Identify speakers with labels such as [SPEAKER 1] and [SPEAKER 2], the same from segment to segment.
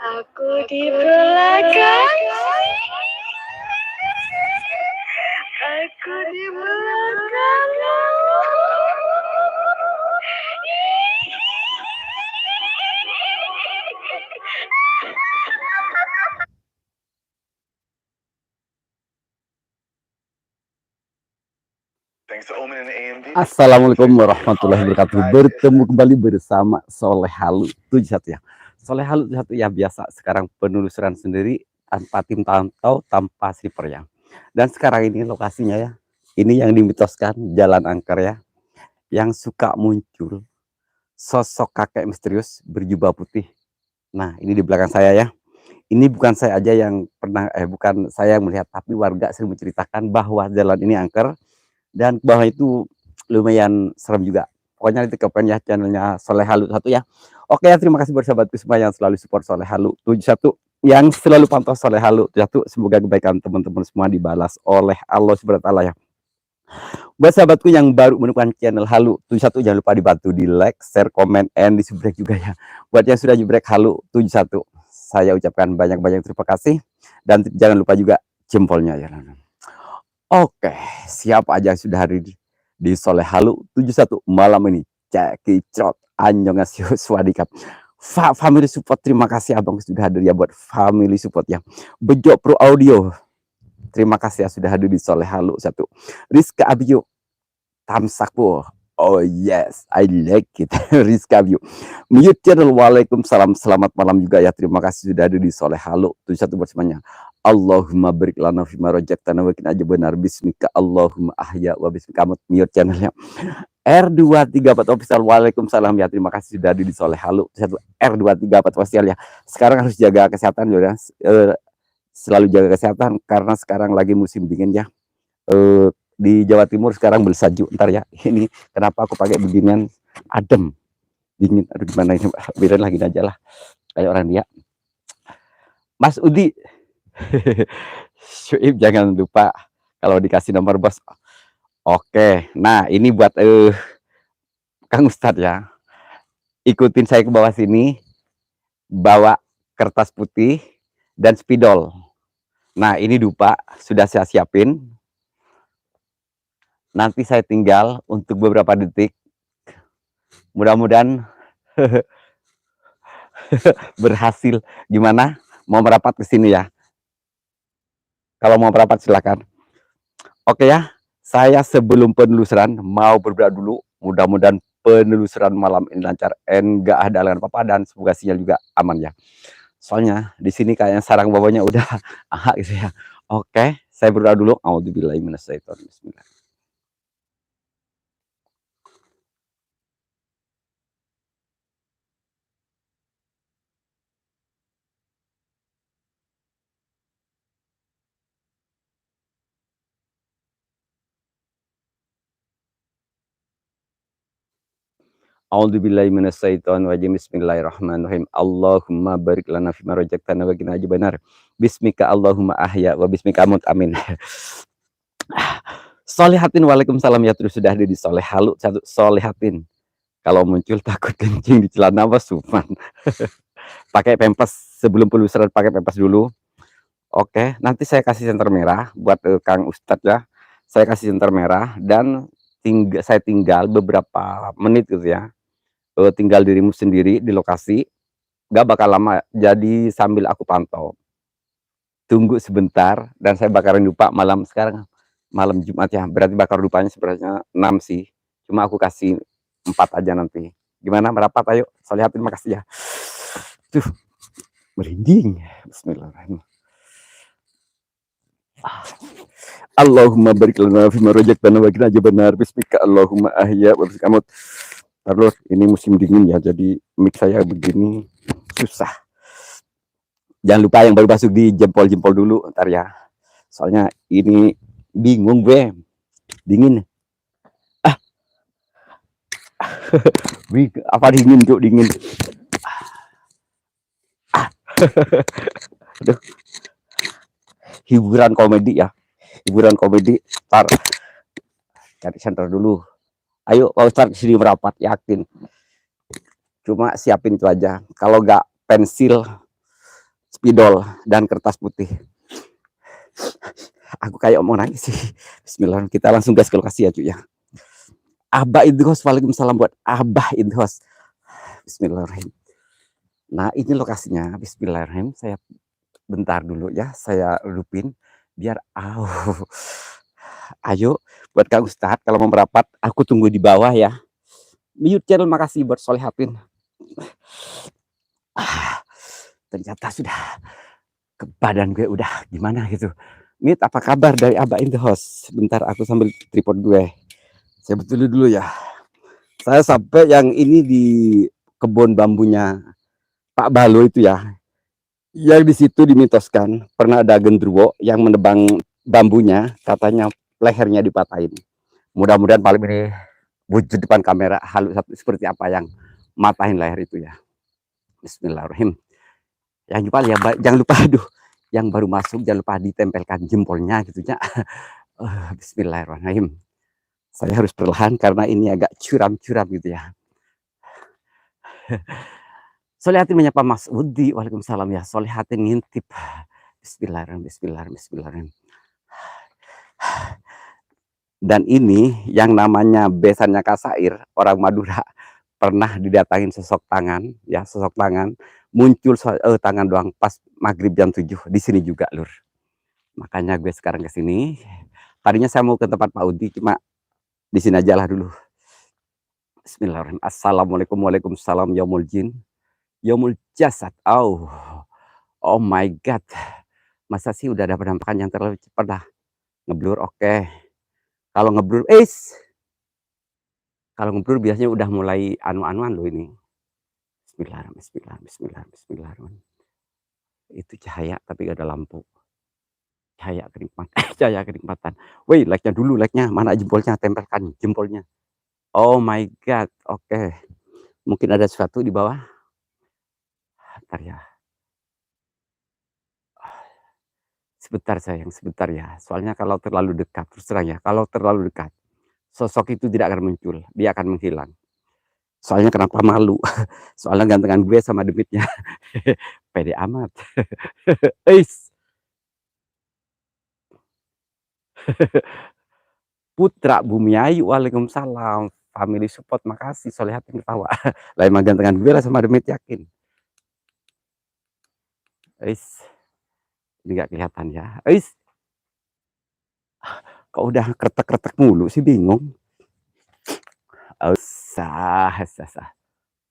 [SPEAKER 1] Aku di belakang. Aku di belakang.
[SPEAKER 2] Assalamualaikum warahmatullahi wabarakatuh. Bertemu kembali bersama Soleh Halu 71 ya. Soleh Halu 71 ya, biasa sekarang penelusuran sendiri tanpa tim pantau, tanpa sweeper ya. Dan sekarang ini lokasinya ya, ini yang dimitoskan Jalan Angker ya, yang suka muncul sosok kakek misterius berjubah putih. Nah, ini di belakang saya ya. Ini bukan saya aja yang pernah, bukan saya yang melihat, tapi warga sering menceritakan bahwa jalan ini angker dan bawah itu lumayan serem juga. Pokoknya nanti kepen ya channelnya Soleh Halu 1 ya. Oke ya, terima kasih buat sahabatku semua yang selalu support Soleh Halu 71, yang selalu pantau Soleh Halu 71. Semoga kebaikan teman-teman semua dibalas oleh Allah Subhanahu wa taala ya. Buat sahabatku yang baru menemukan channel Halu 71, jangan lupa dibantu di like, share, komen, and di subrek juga ya. Buat yang sudah jubrek Halu 71, saya ucapkan banyak-banyak terima kasih, dan jangan lupa juga jempolnya ya. Oke, siapa aja yang sudah hadir di Soleh Halu 71 malam ini? Cekicot, annyeonghaseyo, swadikap. Family support, terima kasih abang sudah hadir ya, buat family support ya. Bejo Pro Audio, terima kasih ya sudah hadir di Soleh Halu 1. Rizka Abio, Tamsakpo, oh yes, I like it. Rizka Abio, mute channel, waalaikumsalam, selamat malam juga ya. Terima kasih sudah hadir di Soleh Halu 71 buat semuanya. Allahumma barik lana fima rojaqtana wa qina adzabannar. Bismika Allahumma ahya wa bismika amut. Mute channelnya R234 official. Waalaikumsalam ya, terima kasih sudah hadir di Soleh Halu 1 R234 official ya. Sekarang harus jaga kesehatan ya, selalu jaga kesehatan karena sekarang lagi musim dingin ya. Di Jawa Timur sekarang bersalju ntar ya. Ini kenapa aku pakai beginian, adem dingin. Aduh gimana ini, biarin lagi aja lah kayak orang dia. Mas Udi, Syuib jangan lupa kalau dikasih nomor bos. Oke, nah ini buat Kang Ustadz ya. Ikutin saya ke bawah sini, bawa kertas putih dan spidol. Nah ini dupa sudah saya siapin. Nanti saya tinggal untuk beberapa detik. Mudah-mudahan berhasil. Gimana? Mau merapat ke sini ya? Kalau mau merapat silakan. Oke ya, saya sebelum penelusuran mau berdoa dulu. Mudah-mudahan penelusuran malam ini lancar, enggak ada halangan apa-apa, dan semoga sinyal juga aman ya. Soalnya di sini kayaknya sarang bawahnya udah gitu ya. Oke, saya berdoa dulu. Auzubillahi minasyaitonir rajim. Bismillah. A'udzubillahi minasyaitonir rajim. Bismillahirrahmanirrahim. Allahumma barik lana fima rajaqtana wa qina adzabannar. Bismika Allahumma ahya wa bismika amut. Amin. Solihatin, waalaikumsalam ya, terus sudah ada di Soleh Halu 1. Solihatin, kalau muncul takut kencing di celana apa suman. Pakai pempes sebelum penelusuran, pakai pempes dulu. Oke, nanti saya kasih senter merah buat Kang Ustadz ya. Saya kasih senter merah dan saya tinggal beberapa menit gitu ya. Tinggal dirimu sendiri di lokasi, gak bakal lama, jadi sambil aku pantau, tunggu sebentar. Dan saya bakaran dupa malam sekarang, malam Jumat ya, berarti bakar dupanya sebenarnya 6 sih, cuma aku kasih 4 aja nanti. Gimana, merapat? Ayo Solihatin, makasih ya. Tuh merinding. Bismillahirrahmanirrahim. Allahumma barik lana fima rajaqtana wa qina adzabannar. Bismika Allahumma ahya wa bismika amut. Terus ini musim dingin ya, jadi mic saya begini susah. Jangan lupa yang baru masuk di jempol-jempol dulu ntar ya. Soalnya ini bingung gue, dingin. Apa dingin tuh, dingin. Aduh. Hiburan komedi ya. Hiburan komedi. Ntar cari center dulu. Ayo Pak Ustadz kesini merapat, yakin. Cuma siapin itu aja. Kalau nggak pensil spidol dan kertas putih. Aku kayak mau nangis sih. Bismillah, kita langsung gas ke lokasi ya cuy ya. Abah Idhos, waalaikumsalam buat Abah Idhos. Bismillahirrahmanirrahim. Nah ini lokasinya. Bismillahirrahmanirrahim. Saya bentar dulu ya, saya lupin biar ayo buat Kang Ustadz kalau mau merapat, aku tunggu di bawah ya. Mute channel, makasih buat Solehatin. Ternyata sudah ke badan gue udah gimana gitu. Mit, apa kabar dari Abah in the house? Bentar aku sambil tripod gue. Saya betul dulu ya. Saya sampai yang ini di kebun bambunya Pak Balo itu ya. Yang di situ dimitoskan pernah ada genderuwo yang menebang bambunya, katanya lehernya dipatahin. Mudah-mudahan malam ini wujud depan kamera halus seperti apa yang matahin leher itu ya. Bismillahirrahmanirrahim. Jangan lupa aduh, yang baru masuk jangan lupa ditempelkan jempolnya gitu ya. Bismillahirrahmanirrahim. Saya harus perlahan karena ini agak curam-curam gitu ya. Solehatin menyapa Mas Udi. Waalaikumsalam ya. Solehatin ngintip. Bismillahirrahmanirrahim. Dan ini yang namanya besannya Kasair, orang Madura, pernah didatangin sosok tangan, ya sosok tangan, muncul tangan doang pas maghrib jam 7 di sini juga lur. Makanya gue sekarang ke sini. Tadinya saya mau ke tempat Pak Udi, cuma di sini aja lah dulu. Bismillahirrahmanirrahim. Assalamualaikum, waalaikumsalam, yaumul jin, yaumul jasad. Oh my god. Masa sih udah ada penampakan yang terlalu cepat dah. Ngeblur oke. Kalau ngeblur kalau ngeblur biasanya udah mulai anu-anuan loh ini. Bismillahirrahmanirrahim. Itu cahaya tapi gak ada lampu. Cahaya kenikmatan. Cahaya kenikmatan. Woi, like-nya dulu, like-nya. Mana jempolnya? Tempelkan jempolnya. Oh my god. Oke. Mungkin ada sesuatu di bawah. Bentar ya. Sebentar sayang, sebentar ya. Soalnya kalau terlalu dekat, terus terang ya, kalau terlalu dekat, sosok itu tidak akan muncul, dia akan menghilang. Soalnya kenapa malu? Soalnya gantengan gue sama demitnya. Pede amat. Putra Bumi Ayu, waalaikumsalam. Family support, makasih. Solehatin ketawa. Lain mah gantengan gue lah sama demit, yakin. Ini gak kelihatan ya. Kok udah kretek-kretek mulu sih, bingung.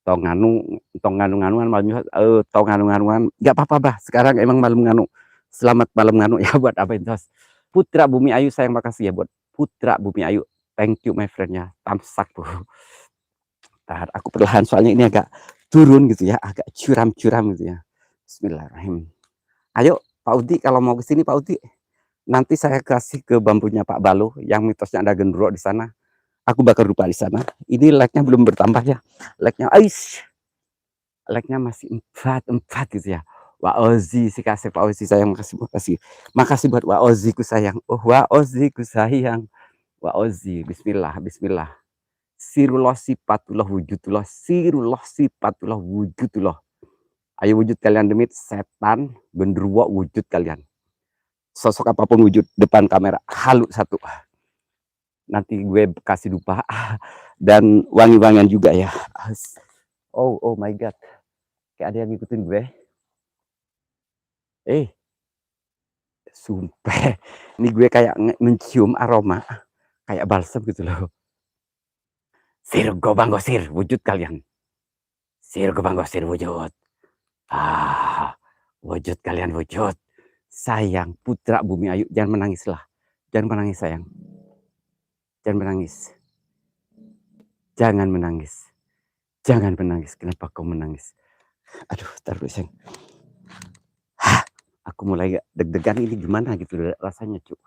[SPEAKER 2] Tong nganu-nganuan malam tong nganu-nganuan nggak apa-apa bah, sekarang emang malam nganu. Selamat malam nganu ya buat apa itu. Putra Bumi Ayu, sayang makasih ya buat Putra Bumi Ayu, thank you my friend ya. Tamsak tuh. Aku perlahan soalnya ini agak turun gitu ya, agak curam-curam gitu ya. Bismillahirrahmanirrahim. Ayo Pak Udi, kalau mau ke sini Pak Udi, nanti saya kasih ke bambunya Pak Balo yang mitosnya ada genderuwo di sana. Aku bakal lupa di sana. Ini like-nya belum bertambah ya. Like-nya like-nya masih 4 gitu ya. Wah Ozi si kasih Pak Ozi sayang, makasih. Makasih buat Wah Ozi ku sayang. Oh Wah Ozi ku sayang. Wah Ozi, bismillah. Sirullah sifatullah wujudullah. Sirullah sifatullah wujudullah. Ayo wujud kalian demit setan, genderuwo wujud kalian. Sosok apapun wujud depan kamera. Halu satu. Nanti gue kasih dupa dan wangi-wangian juga ya. Oh my god, kayak ada yang ngikutin gue. Sumpah ini gue kayak mencium aroma kayak balsam gitu loh. Sir gobang gosir wujud kalian. Sir gobang gosir wujud. Wujud kalian wujud. Sayang Putra Bumi Ayu, jangan menangislah. Jangan menangis sayang. Jangan menangis. Jangan menangis. Jangan menangis. Kenapa kau menangis? Aduh, taruh sayang. Aku mulai deg-degan, ini gimana gitu rasanya, Cuk.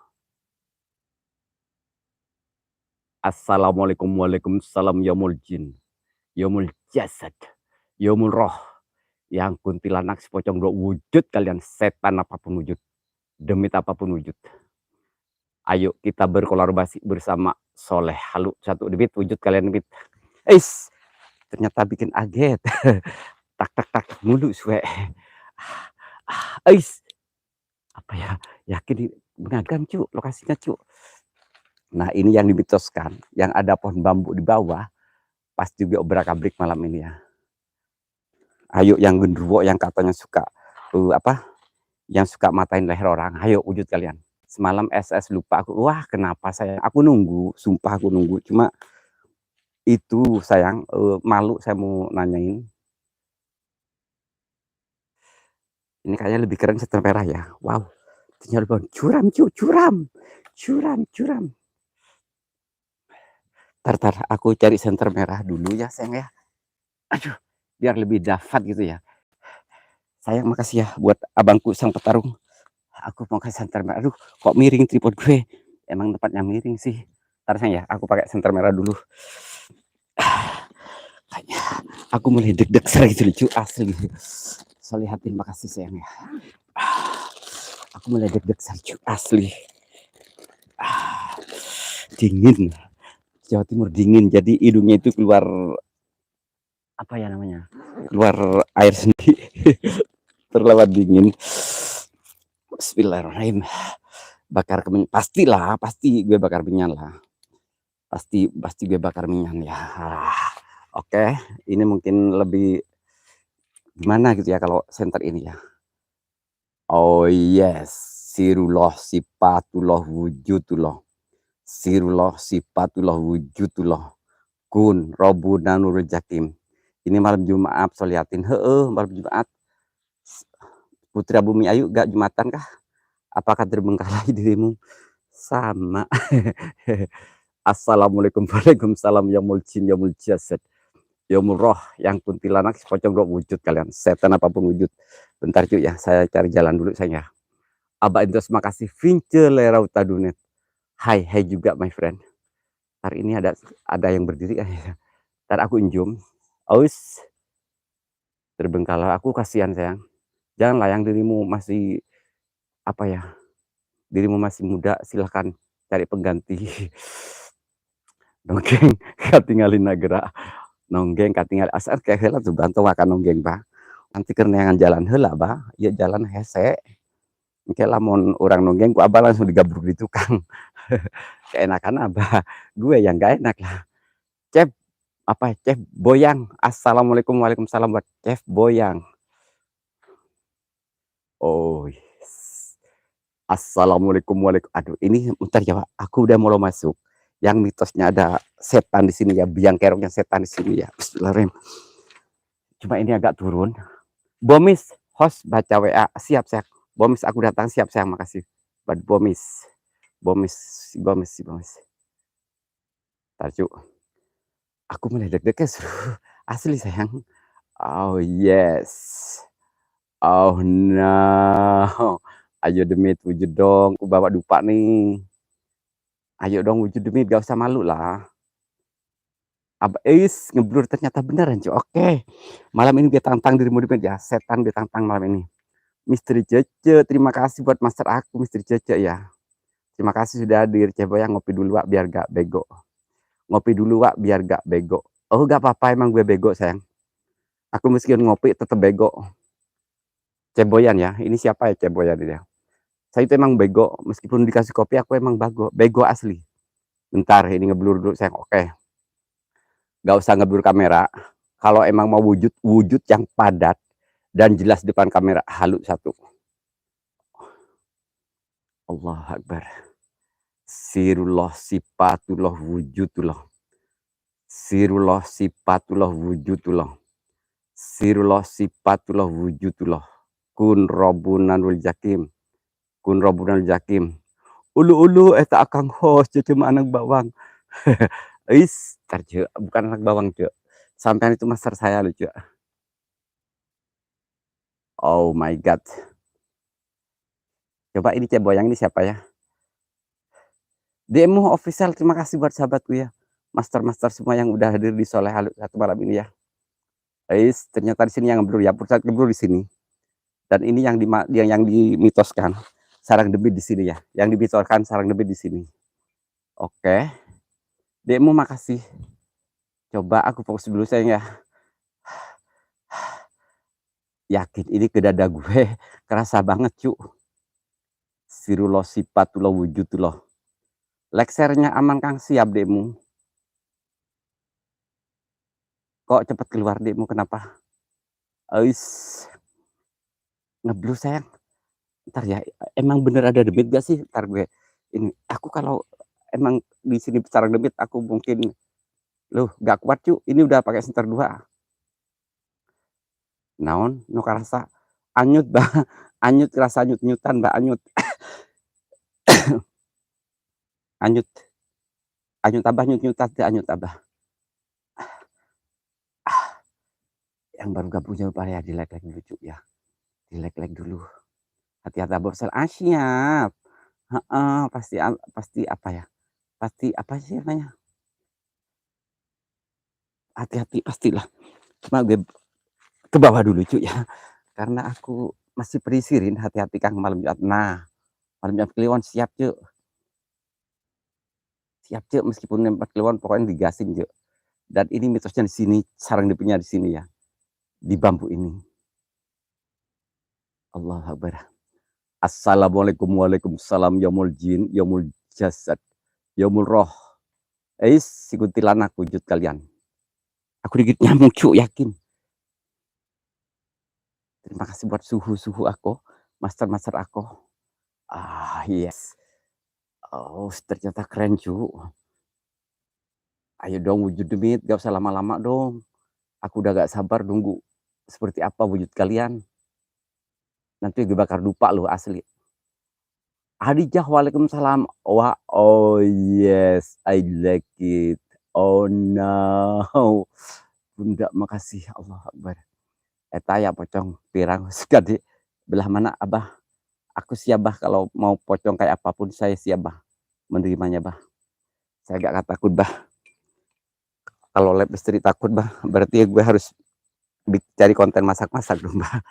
[SPEAKER 2] Assalamualaikum, waalaikumsalam, yaumul jin, yaumul jasad, yaumul roh. Yang kuntilanak si pocong dua wujud kalian, setan apapun wujud, demit apapun wujud. Ayo kita berkolaborasi bersama Soleh Halu satu demit wujud kalian demit. Ternyata bikin aget. Tak mulu suwe. Ais, apa ya? Yakin beragam cu, lokasinya cu. Nah ini yang dimitoskan, yang ada pohon bambu di bawah, pas juga obrak-abrik malam ini ya. Ayo yang genderuwo yang katanya suka apa? Yang suka matain leher orang, ayo wujud kalian. Semalam SS lupa aku, wah kenapa sayang? Aku nunggu, sumpah aku nunggu. Cuma itu sayang, malu saya mau nanyain. Ini kayaknya lebih keren setel merah ya. Wow, ternyata curam cu, curam, curam, curam. Tar, aku cari senter merah dulu ya sayang ya. Aduh, biar lebih dapat gitu ya. Sayang makasih ya buat abangku sang petarung. Aku mau kasih senter merah. Aduh, kok miring tripod gue? Emang tempatnya miring sih. Ntar sayang ya, aku pakai senter merah dulu. Kayaknya aku mulai deg-deg gitu lucu asli. Solihatin makasih sayang ya. Aku mulai deg-deg lucu asli. Dingin. Jawa Timur dingin, jadi hidungnya itu keluar apa ya namanya? Keluar air sendiri. Terlewat dingin. Bismillahirrahmanirrahim. Bakar kemenyan, pastilah, pasti gue bakar minyak lah. Pasti gue bakar minyak ya. Oke, ini mungkin lebih gimana gitu ya kalau center ini ya. Oh yes, sirullah sifatullah wujudullah. Sirullah sifatullah wujudullah. Kun Robuna Nurul Jakim. Ini malam Jumat soliatin. Malam Jumat. Putra Bumi Ayu gak Jumatan kah? Apakah terbengkalai dirimu? Sama. Assalamualaikum waalaikumsalam ya mulcin ya mulciasat. Ya roh yang kuntilanak pocong roh wujud kalian. Setan apapun wujud. Bentar cuy ya, saya cari jalan dulu saya. Aba Intos makasih Vince Lerau Tadunet. Hai juga my friend. Hari ini ada yang berdiri. Ntar aku injum. Aus terbengkalai, aku kasihan sayang. Janganlah yang dirimu masih apa ya? Dirimu masih muda, silahkan cari pengganti. Nonggeng katinggalin nagera. Nonggeng katinggal asal kayak hela tuh bantu makan nonggeng bah. Nanti kerneangan jalan hela bah. Ya jalan hese. Kayak lamun orang nonggeng ku abah langsung digabruk di tukang. Keenakan abah. Gue yang gak enak lah. Cep apa Chef Boyang. Assalamualaikum waalaikumsalam buat Chef Boyang. Oh yes. Assalamualaikum waalaikum. Aduh ini bentar ya Pak. Aku udah mau masuk. Yang mitosnya ada setan di sini ya, biang keroknya setan di sini ya. Bismillahirrahmanirrahim. Cuma ini agak turun. Bomis, host baca WA, siap siap. Bomis aku datang siap sayang, makasih. Buat Bomis, Bomis. Tajuk. Aku mulai deg-degan asli sayang. Oh yes. Oh no. Ayo demit wujud dong, aku bawa dupa nih. Ayo dong wujud demit, gak usah malu lah. Ngeblur ternyata beneran cuy. Oke. Malam ini gue tantang dirimu ya. Setan ditantang malam ini. Misteri Cece, terima kasih buat master aku Misteri Cece ya. Terima kasih sudah hadir. Coba yang ngopi dulu Wak biar gak bego. Ngopi dulu Wak biar gak bego. Oh gak apa-apa emang gue bego sayang. Aku meskipun ngopi tetap bego. Ceboyan ya. Ini siapa ya Ceboyan dia? Saya itu emang bego. Meskipun dikasih kopi aku emang bego. Bego asli. Bentar ini ngeblur dulu sayang. Oke. Gak usah ngeblur kamera. Kalau emang mau wujud yang padat dan jelas depan kamera, halu satu. Allah Akbar. Sirullah sifatullah wujudullah. Sirullah sifatullah wujudullah. Sirullah sifatullah wujudullah. Kun robunanul jakim. Kun robunanul jakim. Ulu eta akang host cuma anak bawang. Bukan anak bawang cuy. Sampai itu master saya lucu. Oh my god. Coba ini Ceboyang ini siapa ya? Demo official, terima kasih buat sahabatku ya. Master semua yang udah hadir di Soleh Halu satu malam ini ya. Ternyata di sini yang ngeblur ya, pusat ngeblur di sini. Dan ini yang dimitoskan sarang debit di sini ya. Yang dimitoskan sarang debit di sini. Oke. Demo makasih. Coba aku fokus dulu sayang ya. Yakin ini ke dada gue kerasa banget, Cuk. Sirullah sifatullah wujudullah. Leksernya aman Kang, siap demu. Kok cepet keluar demu, kenapa? Ais, ngeblur sayang. Entar ya, emang bener ada demit gak sih? Entar gue ini, aku kalau emang di sini sarang demit aku mungkin loh gak kuat Cuk, ini udah pakai senter 2. Naon nu karasa anyut Bah, anyut rasa anyut-nyutan Mbak, anyut. Anyut, anyut Abah, nyut-nyutan teh anyut Abah. Yang baru gabungnya Pak ya dilek-lek dulu Cuk ya, dilek-lek dulu. Hati-hati Abah sel siap. Heeh, pasti apa ya, pasti apa sih namanya, hati-hati pastilah. Cuma gue ke bawah dulu Cuk ya, karena aku masih perisirin hati-hati Kang malam Jumat. Nah, malam Jumat Kliwon siap Cuk, siap Cuk, meskipun empat Kliwon pokoknya digasin Cuk. Dan ini mitosnya di sini, sarang depannya di sini ya, di bambu ini. Allahu Akbar. Assalamualaikum, waalaikumsalam, yaumul jin, yaumul jasad, yaumul roh. Si kuntilanak wujud kalian. Aku digigit nyamuk Cuk, yakin. Terima kasih buat suhu-suhu aku, master-master aku. Yes. Oh, ternyata keren Cuk. Ayo dong wujud demit, gak usah lama-lama dong. Aku udah gak sabar nunggu seperti apa wujud kalian. Nanti gue bakar lupa loh asli. Hadijah, waalaikumsalam. Wah, oh yes, I like it. Oh no. Bunda, makasih. Allah Akbar. Eta ya pocong pirang suka di belah mana Abah. Aku siap Bah, kalau mau pocong kayak apapun saya siap Bah. Menerimanya Bah. Saya gak takut Bah. Kalau lab istri takut Bah, berarti gue harus cari konten masak-masak dong Bah.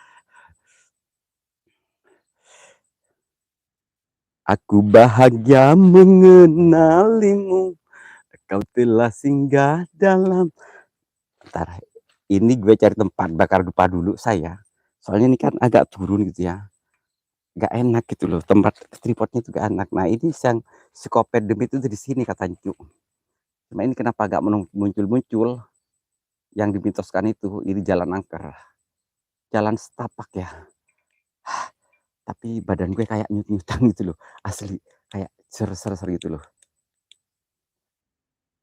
[SPEAKER 2] Aku bahagia mengenalimu, kau telah singgah dalam. Bentar, ini gue cari tempat bakar dupa dulu saya. Soalnya ini kan agak turun gitu ya. Gak enak gitu loh, tempat tripodnya itu gak enak. Nah ini yang psikopat demi itu dari sini katanya Cuk. Cuma ini kenapa gak muncul-muncul yang dimitoskan itu, ini jalan angker. Jalan setapak ya. Tapi badan gue kayak nyut-nyutan gitu loh. Asli, kayak ser-ser gitu loh.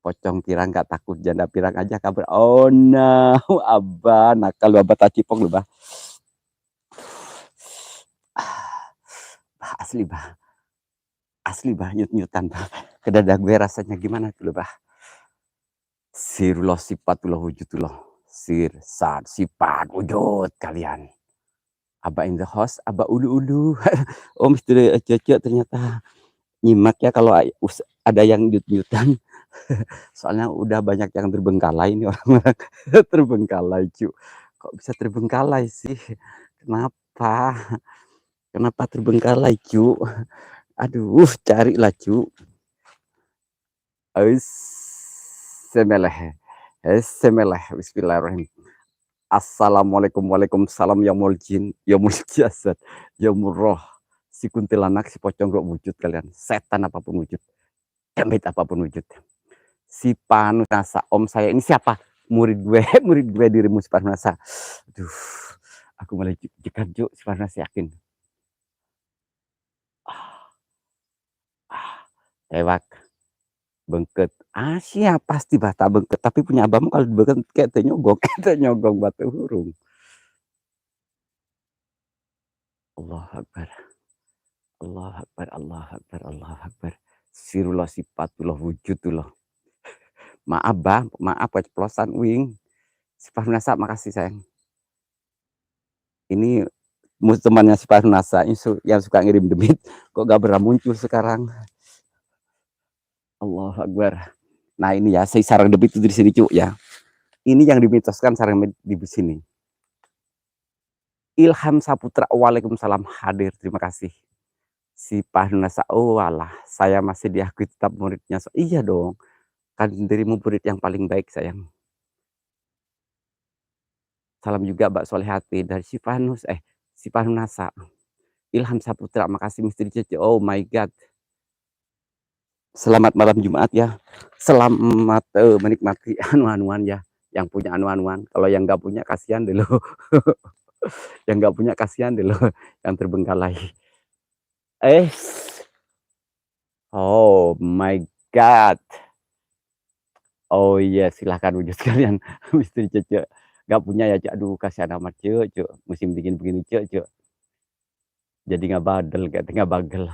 [SPEAKER 2] Pocong pirang gak takut, janda pirang aja kabur. Oh no, Abah, nakal lu Abah tacipok lu Bah. Bah, asli Bah. Asli Bah, nyut-nyutan Bah. Ke dada gue rasanya gimana tuh Bah. Sirullah sifatullah wujudullah. Sir, saat, sifat, wujud kalian. Abah in the house, Abah ulu-ulu. Oh, Mr. Cece ternyata nyimak ya kalau ada yang nyut-nyutan. Soalnya udah banyak yang terbengkalai ini orang-orang. Terbengkalai Cu. Kok bisa terbengkalai sih? Kenapa? Kenapa terbengkalai Cu? Aduh, carilah Cu. Semeleh. Semeleh. Bismillahirrahmanirrahim. Assalamualaikum, waalaikumsalam, yaumul jin, yaumul jasad, yaumul roh. Si kuntilanak, si pocong gak wujud kalian. Setan apapun wujud. Demit apapun wujud. Si Panunasa, om saya ini siapa? Murid gue, murid gue dirimu si Panunasa. Aduh, aku mulai jekan Cuk, si Panunasa yakin. Tewak, bengket. Siap pasti bata bengket. Tapi punya abang kalau bengket kayak nyogong, kayak nyogong batu hurung. Allah Akbar. Allah Akbar, Allah Akbar, Allah Akbar. Sirullah sifatullah wujudullah. Maaf Bang, maaf keceplosan wing. Si Farnasa makasih sayang. Ini temannya si Farnasa yang suka ngirim demit, kok gak pernah muncul sekarang. Allah Akbar. Nah ini ya, saya sarang demit itu di sini Cuk ya. Ini yang dimitoskan sarang di sini. Ilham Saputra, waalaikumsalam hadir, terima kasih. Si Farnasa, oh alah, saya masih diakui tetap muridnya. Iya dong, kan dirimu murid yang paling baik sayang. Salam juga Mbak Solehati dari Sipanunasa. Ilham Saputra, makasih Misteri Cece. Oh my God. Selamat malam Jumat ya. Selamat menikmati anu-anuan ya. Yang punya anu-anuan. Kalau yang nggak punya kasihan deh lo. Yang nggak punya kasihan deh lo. Yang terbengkalai. Eh. Oh my God. Oh iya, silahkan wujud sekalian. Misteri Cece. Nggak punya ya, Cek. Aduh, kasihan amat, Cek. Musim dingin begini, Cek. Jadi nggak badel, nggak bagel.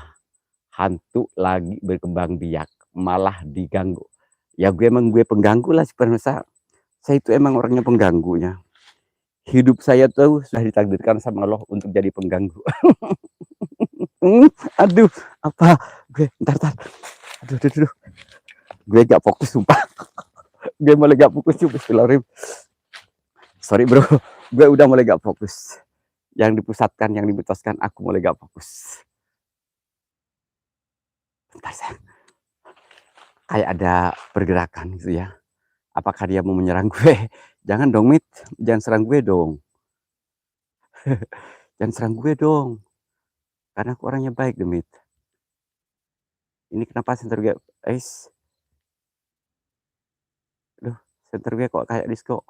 [SPEAKER 2] Hantu lagi berkembang biak, malah diganggu. Ya gue pengganggu lah sebenarnya. Saya itu emang orangnya pengganggunya. Hidup saya tuh sudah ditakdirkan sama Allah untuk jadi pengganggu. Aduh, apa? Gue, ntar. Aduh. Gue gak fokus, sumpah. Gue mulai gak fokus, Bismillahirrahmanirrahim. Sorry bro, gue udah mulai gak fokus. Yang dipusatkan, yang dimitoskan, aku mulai gak fokus. Bentar sayang. Kayak ada pergerakan gitu ya. Apakah dia mau menyerang gue? Jangan dong, Mit. Jangan serang gue dong. Jangan serang gue dong. Karena aku orangnya baik, Mit. Ini kenapa center gue? Aduh, center gue kok kayak disco.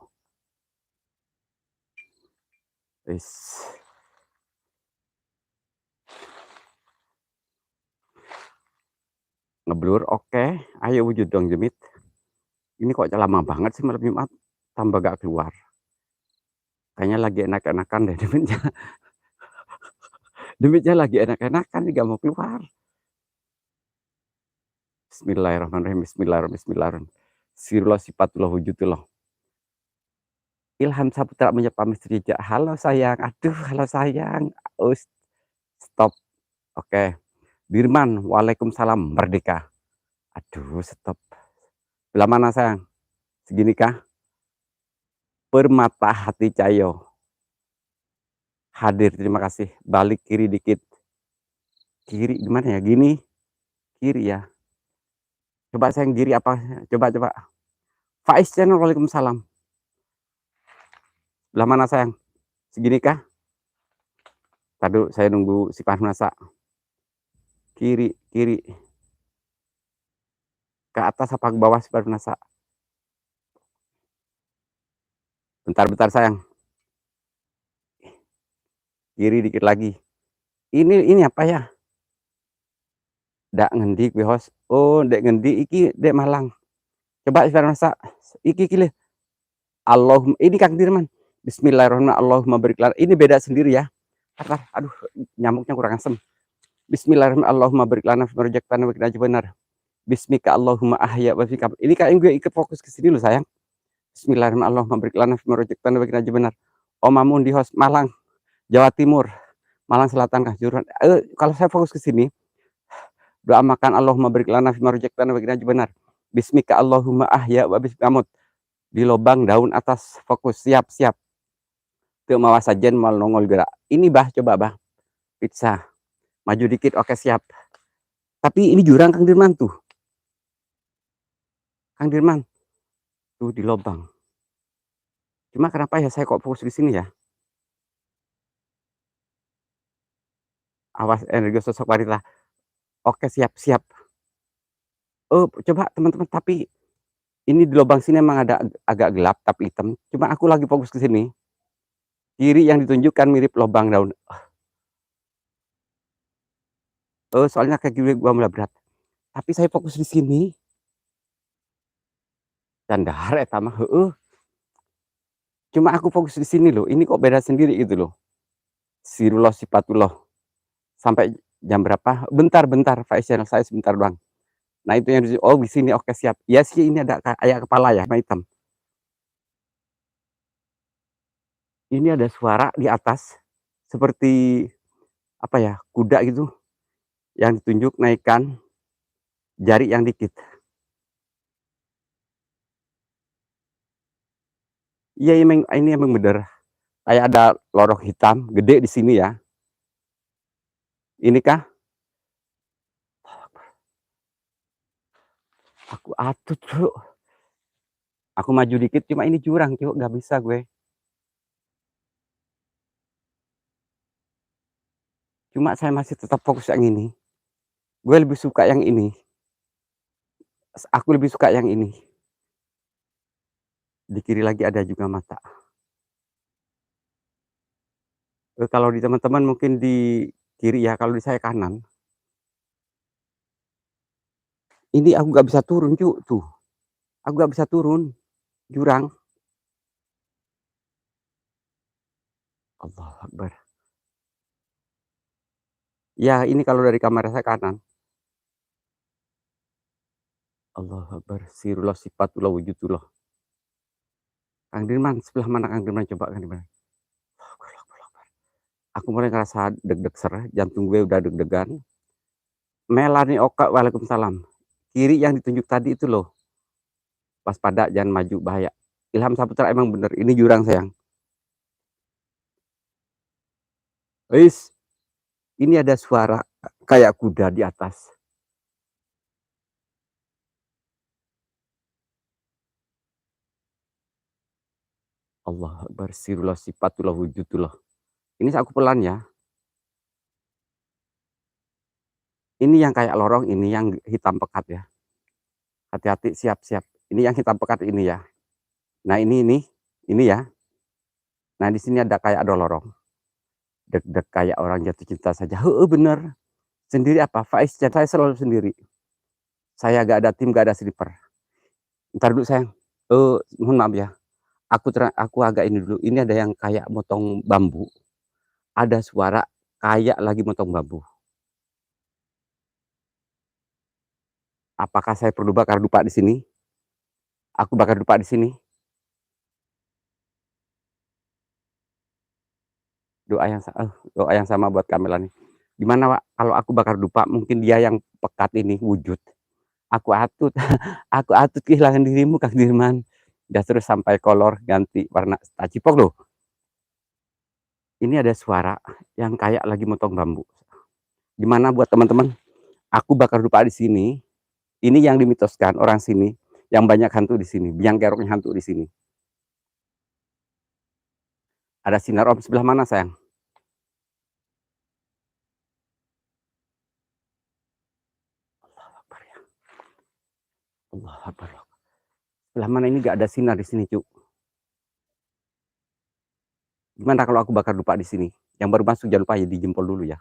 [SPEAKER 2] Ngeblur, oke. Ayo wujud dong, Jemit. Ini kok lama banget sih malam Jumat. Tambah gak keluar. Kayaknya lagi enak-enakan deh, Demitnya. Demitnya lagi enak-enakan, gak mau keluar. Bismillahirrahmanirrahim. Sirullah sifatullah wujudullah. Ilham Saputra menyapa Misteri Cece. Halo sayang. Aduh, halo sayang. Stop. Oke. Dirman, waalaikumsalam. Merdeka. Aduh, stop. Belah mana sayang? Segini kah? Permata hati Cayo. Hadir, terima kasih. Balik kiri dikit. Kiri gimana ya? Gini. Kiri ya. Coba sayang kiri apa? Coba. Faiz channel, waalaikumsalam. Belah mana sayang? Segini kah? Tadi saya nunggu si Panunasa. Kiri. Ke atas apa ke bawah si Panunasa? Bentar sayang. Kiri dikit lagi. Ini apa ya? Dak ngendi kuwi host. Oh, dek ngendi iki dek Malang. Coba si Panunasa. Iki kile. Allahumma, ini Kang Dirman. Bismillahirrahmanirrahim. Allahumma barik lana. Ini beda sendiri ya. Aduh, nyamuknya kurang asem. Bismillahirrahmanirrahim. Allahumma barik lana fi marjaktana wa qina benar. Bismika Allahumma ahya wa fika. Ini kayak gue ikut fokus ke sini loh sayang. Bismillahirrahmanirrahim. Allahumma barik lana fi marjaktana wa qina benar. Om Amun di host Malang, Jawa Timur, Malang Selatan Kanjuruhan. Kalau saya fokus ke sini, doa makan Allahumma barik lana fi marjaktana wa qina benar. Bismika Allahumma ahya wa bikamut. Di lubang daun atas fokus, siap. Tuh mawas sajen mal nongol gerak. Ini coba pizza. Maju dikit, oke siap. Tapi ini jurang Kang Dirman tuh. Kang Dirman. Tuh di lubang. Cuma kenapa ya saya kok fokus di sini ya? Awas energi sosok wanita. Oke siap. Oh coba teman-teman, tapi ini di lubang sini emang ada agak gelap tapi hitam. Cuma aku lagi fokus ke sini. Kiri yang ditunjukkan mirip lubang daun. Soalnya kaki gua mulai berat. Tapi saya fokus di sini. Dan dahar mah Cuma aku fokus di sini loh. Ini kok beda sendiri gitu loh. Sirullah sifatullah. Sampai jam berapa? Bentar, Faiz channel saya sebentar doang. Nah itu yang di sini, oke siap. Ya sih ini ada kayak kepala ya, hitam. Ini ada suara di atas seperti apa ya, kuda gitu yang ditunjuk naikkan jari yang dikit. Iya ini emang bener. Kayak ada lorong hitam gede di sini ya. Ini kah? Aku atut bro. Aku maju dikit, cuma ini jurang, cuk, nggak bisa gue. Cuma saya masih tetap fokus yang ini. Gue lebih suka yang ini. Aku lebih suka yang ini. Di kiri lagi ada juga mata. Kalau di teman-teman mungkin di kiri ya, kalau di saya kanan. Ini aku nggak bisa turun, Cuk, tuh. Aku nggak bisa turun, jurang. Allahu Akbar. Ya, ini kalau dari kamera saya kanan. Allahu Akbar. Sirullah sifatullah wujudullah. Kang Dirman, sebelah mana Kang Dirman? Coba Kang Dirman. Aku mulai ngerasa deg-deg ser, jantung gue udah deg-degan. Melani Oka, waalaikumsalam. Kiri yang ditunjuk tadi itu loh. Waspada, jangan maju, bahaya. Ilham Saputra emang bener, ini jurang sayang. Wis, ini ada suara kayak kuda di atas. Allah Akbar, sirullah sifatullah wujudullah. Ini aku pelan ya. Ini yang kayak lorong, ini yang hitam pekat ya. Hati-hati, siap-siap. Ini yang hitam pekat ini ya. Nah ini ya. Nah di sini ada kayak ada lorong. Deg-deg kayak orang jatuh cinta saja. Bener. Sendiri apa? Faiz, saya selalu sendiri. Saya gak ada tim, gak ada sleeper. Ntar dulu sayang. Mohon maaf ya. Aku agak ini dulu. Ini ada yang kayak motong bambu. Ada suara kayak lagi motong bambu. Apakah saya perlu bakar dupa di sini? Aku bakar dupa di sini. Doa yang sama buat Kamela nih. Gimana Wak, kalau aku bakar dupa mungkin dia yang pekat ini wujud. Aku atut, aku atut kehilangan dirimu Kang Dirman. Udah terus sampai kolor ganti warna tacipok loh. Ini ada suara yang kayak lagi motong bambu. Gimana buat teman-teman? Aku bakar dupa di sini. Ini yang dimitoskan orang sini, yang banyak hantu di sini, biang keroknya hantu di sini. Ada sinar om sebelah mana sayang? Allah Akbar ya. Allah Akbar. Sebelah mana ini gak ada sinar di sini, Cuk. Gimana kalau aku bakar dupa di sini? Yang baru masuk jangan lupa ya di jempol dulu ya.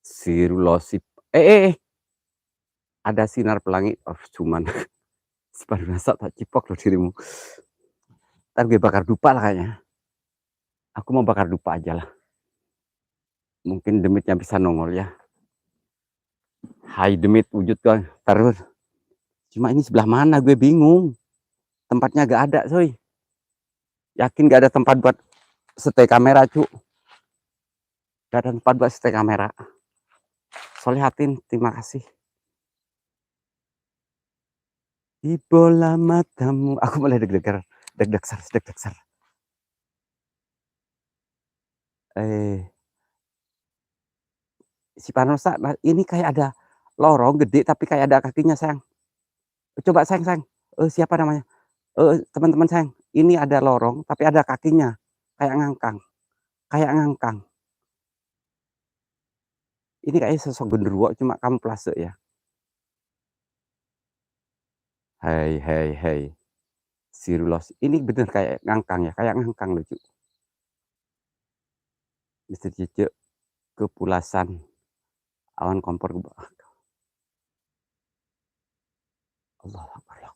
[SPEAKER 2] Sirulosip. Ada sinar pelangi. Oh, cuman separuh rasa tak cipok loh dirimu. Ntar gue bakar dupa lah kayaknya. Aku mau bakar dupa aja lah. Mungkin demitnya bisa nongol ya. Hai demit wujud kan. Terus. Cuma ini sebelah mana gue bingung. Tempatnya gak ada soy. Yakin gak ada tempat buat setel kamera cu. Gak ada tempat buat setel kamera. Solihatin, terima kasih. Di bola matamu. Aku mulai deg-degan. Deg-deg ser. Si Panosa, ini kayak ada lorong gede tapi kayak ada kakinya sayang. Coba sayang. Siapa namanya? Teman-teman sayang. Ini ada lorong tapi ada kakinya. Kayak ngangkang. Ini kayaknya sosok genderuwo cuma kamuflase ya. Hai. Sirulos. Ini bener kayak ngangkang ya. Kayak ngangkang lucu. Mister Cece kepulasan. Awan kompor. Allah Akbar.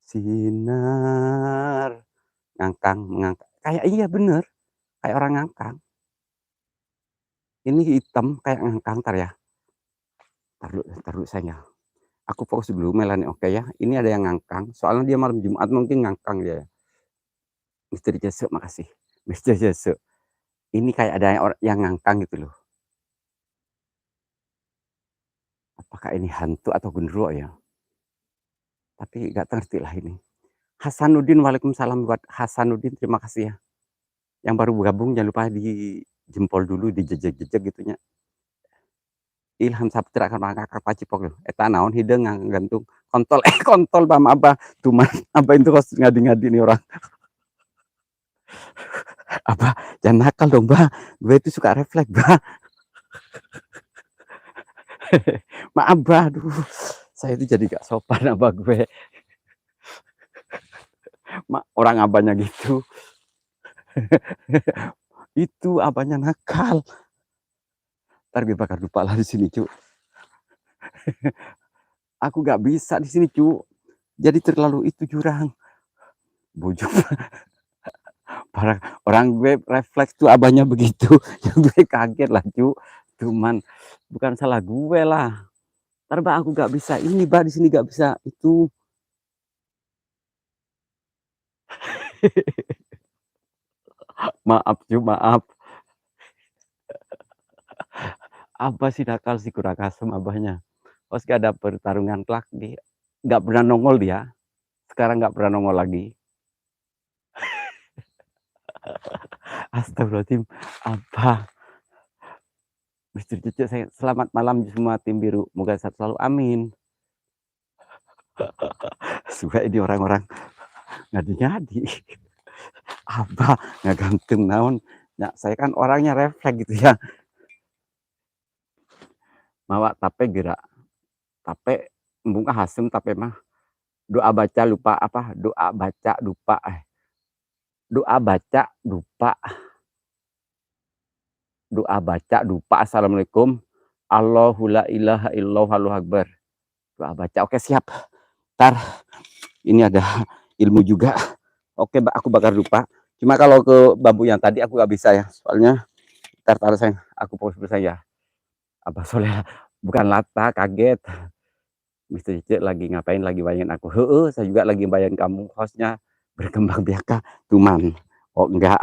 [SPEAKER 2] Sinar. Ngangkang. Kayak iya bener. Kayak orang ngangkang. Ini hitam kayak ngangkang ntar ya. Ntar dulu sayang. Aku fokus dulu Melani oke ya. Ini ada yang ngangkang. Soalnya dia malam Jumat mungkin ngangkang dia. Mister Jese makasih. Mister Jese. Ini kayak ada yang ngangkang gitu loh. Apakah ini hantu atau genderuwo ya? Tapi gak ngerti lah ini. Hasanuddin, waalaikumsalam buat Hasanuddin, terima kasih ya. Yang baru gabung jangan lupa di jempol dulu, di jejak-jejak gitunya. Ilham Saputra kan ngakak pacipok lho. Eta naon hideung gantung kontol kontol Mama Abah. Tuman Abah itu kos ngadi-ngadi nih orang. Abah jangan nakal dong, Bah. Gue itu suka refleks, Bah. Maaf, Bah. Aduh. Saya itu jadi gak sopan Abah gue. Orang abahnya gitu. Itu abahnya nakal. Ntar gue bakal lupa lah di sini, cu. Aku gak bisa di sini, cu. Jadi terlalu itu jurang. Bujuk. Orang gue refleks tuh abahnya begitu. Gue kaget lah, cu. Cuman bukan salah gue lah. Ntar Bah aku gak bisa ini, Bah di sini gak bisa itu. Maaf, cu, maaf. Abah sih nakal sih kurang asem abahnya. Pas gak ada pertarungan kelak dia nggak pernah nongol dia. Sekarang nggak pernah nongol lagi. Astagfirullahaladzim, Abah. Mr. Cucu, saya selamat malam semua tim biru. Moga sehat selalu, amin. Suka ini orang-orang ngadi-ngadi. Abah nggak ganteng naon. Ya, saya kan orangnya refleks gitu ya. Mawa tape gerak. Tape embung hasem tape mah. Doa baca lupa apa? Doa baca lupa. Doa baca lupa. Doa baca lupa. Assalamualaikum. Allahu la ilaha illallah Allahu akbar. Doa baca. Oke, siap. Ntar ini ada ilmu juga. Oke, aku bakar lupa. Cuma kalau ke bambu yang tadi aku gak bisa ya. Soalnya ntar taruh sayang. Aku fokus saya. Abah Soleh bukan lata, kaget. Mister Cice lagi ngapain? Lagi bayangin aku. Heeh, saya juga lagi bayangin kamu. Hostnya berkembang biaka. Cuman, oh enggak.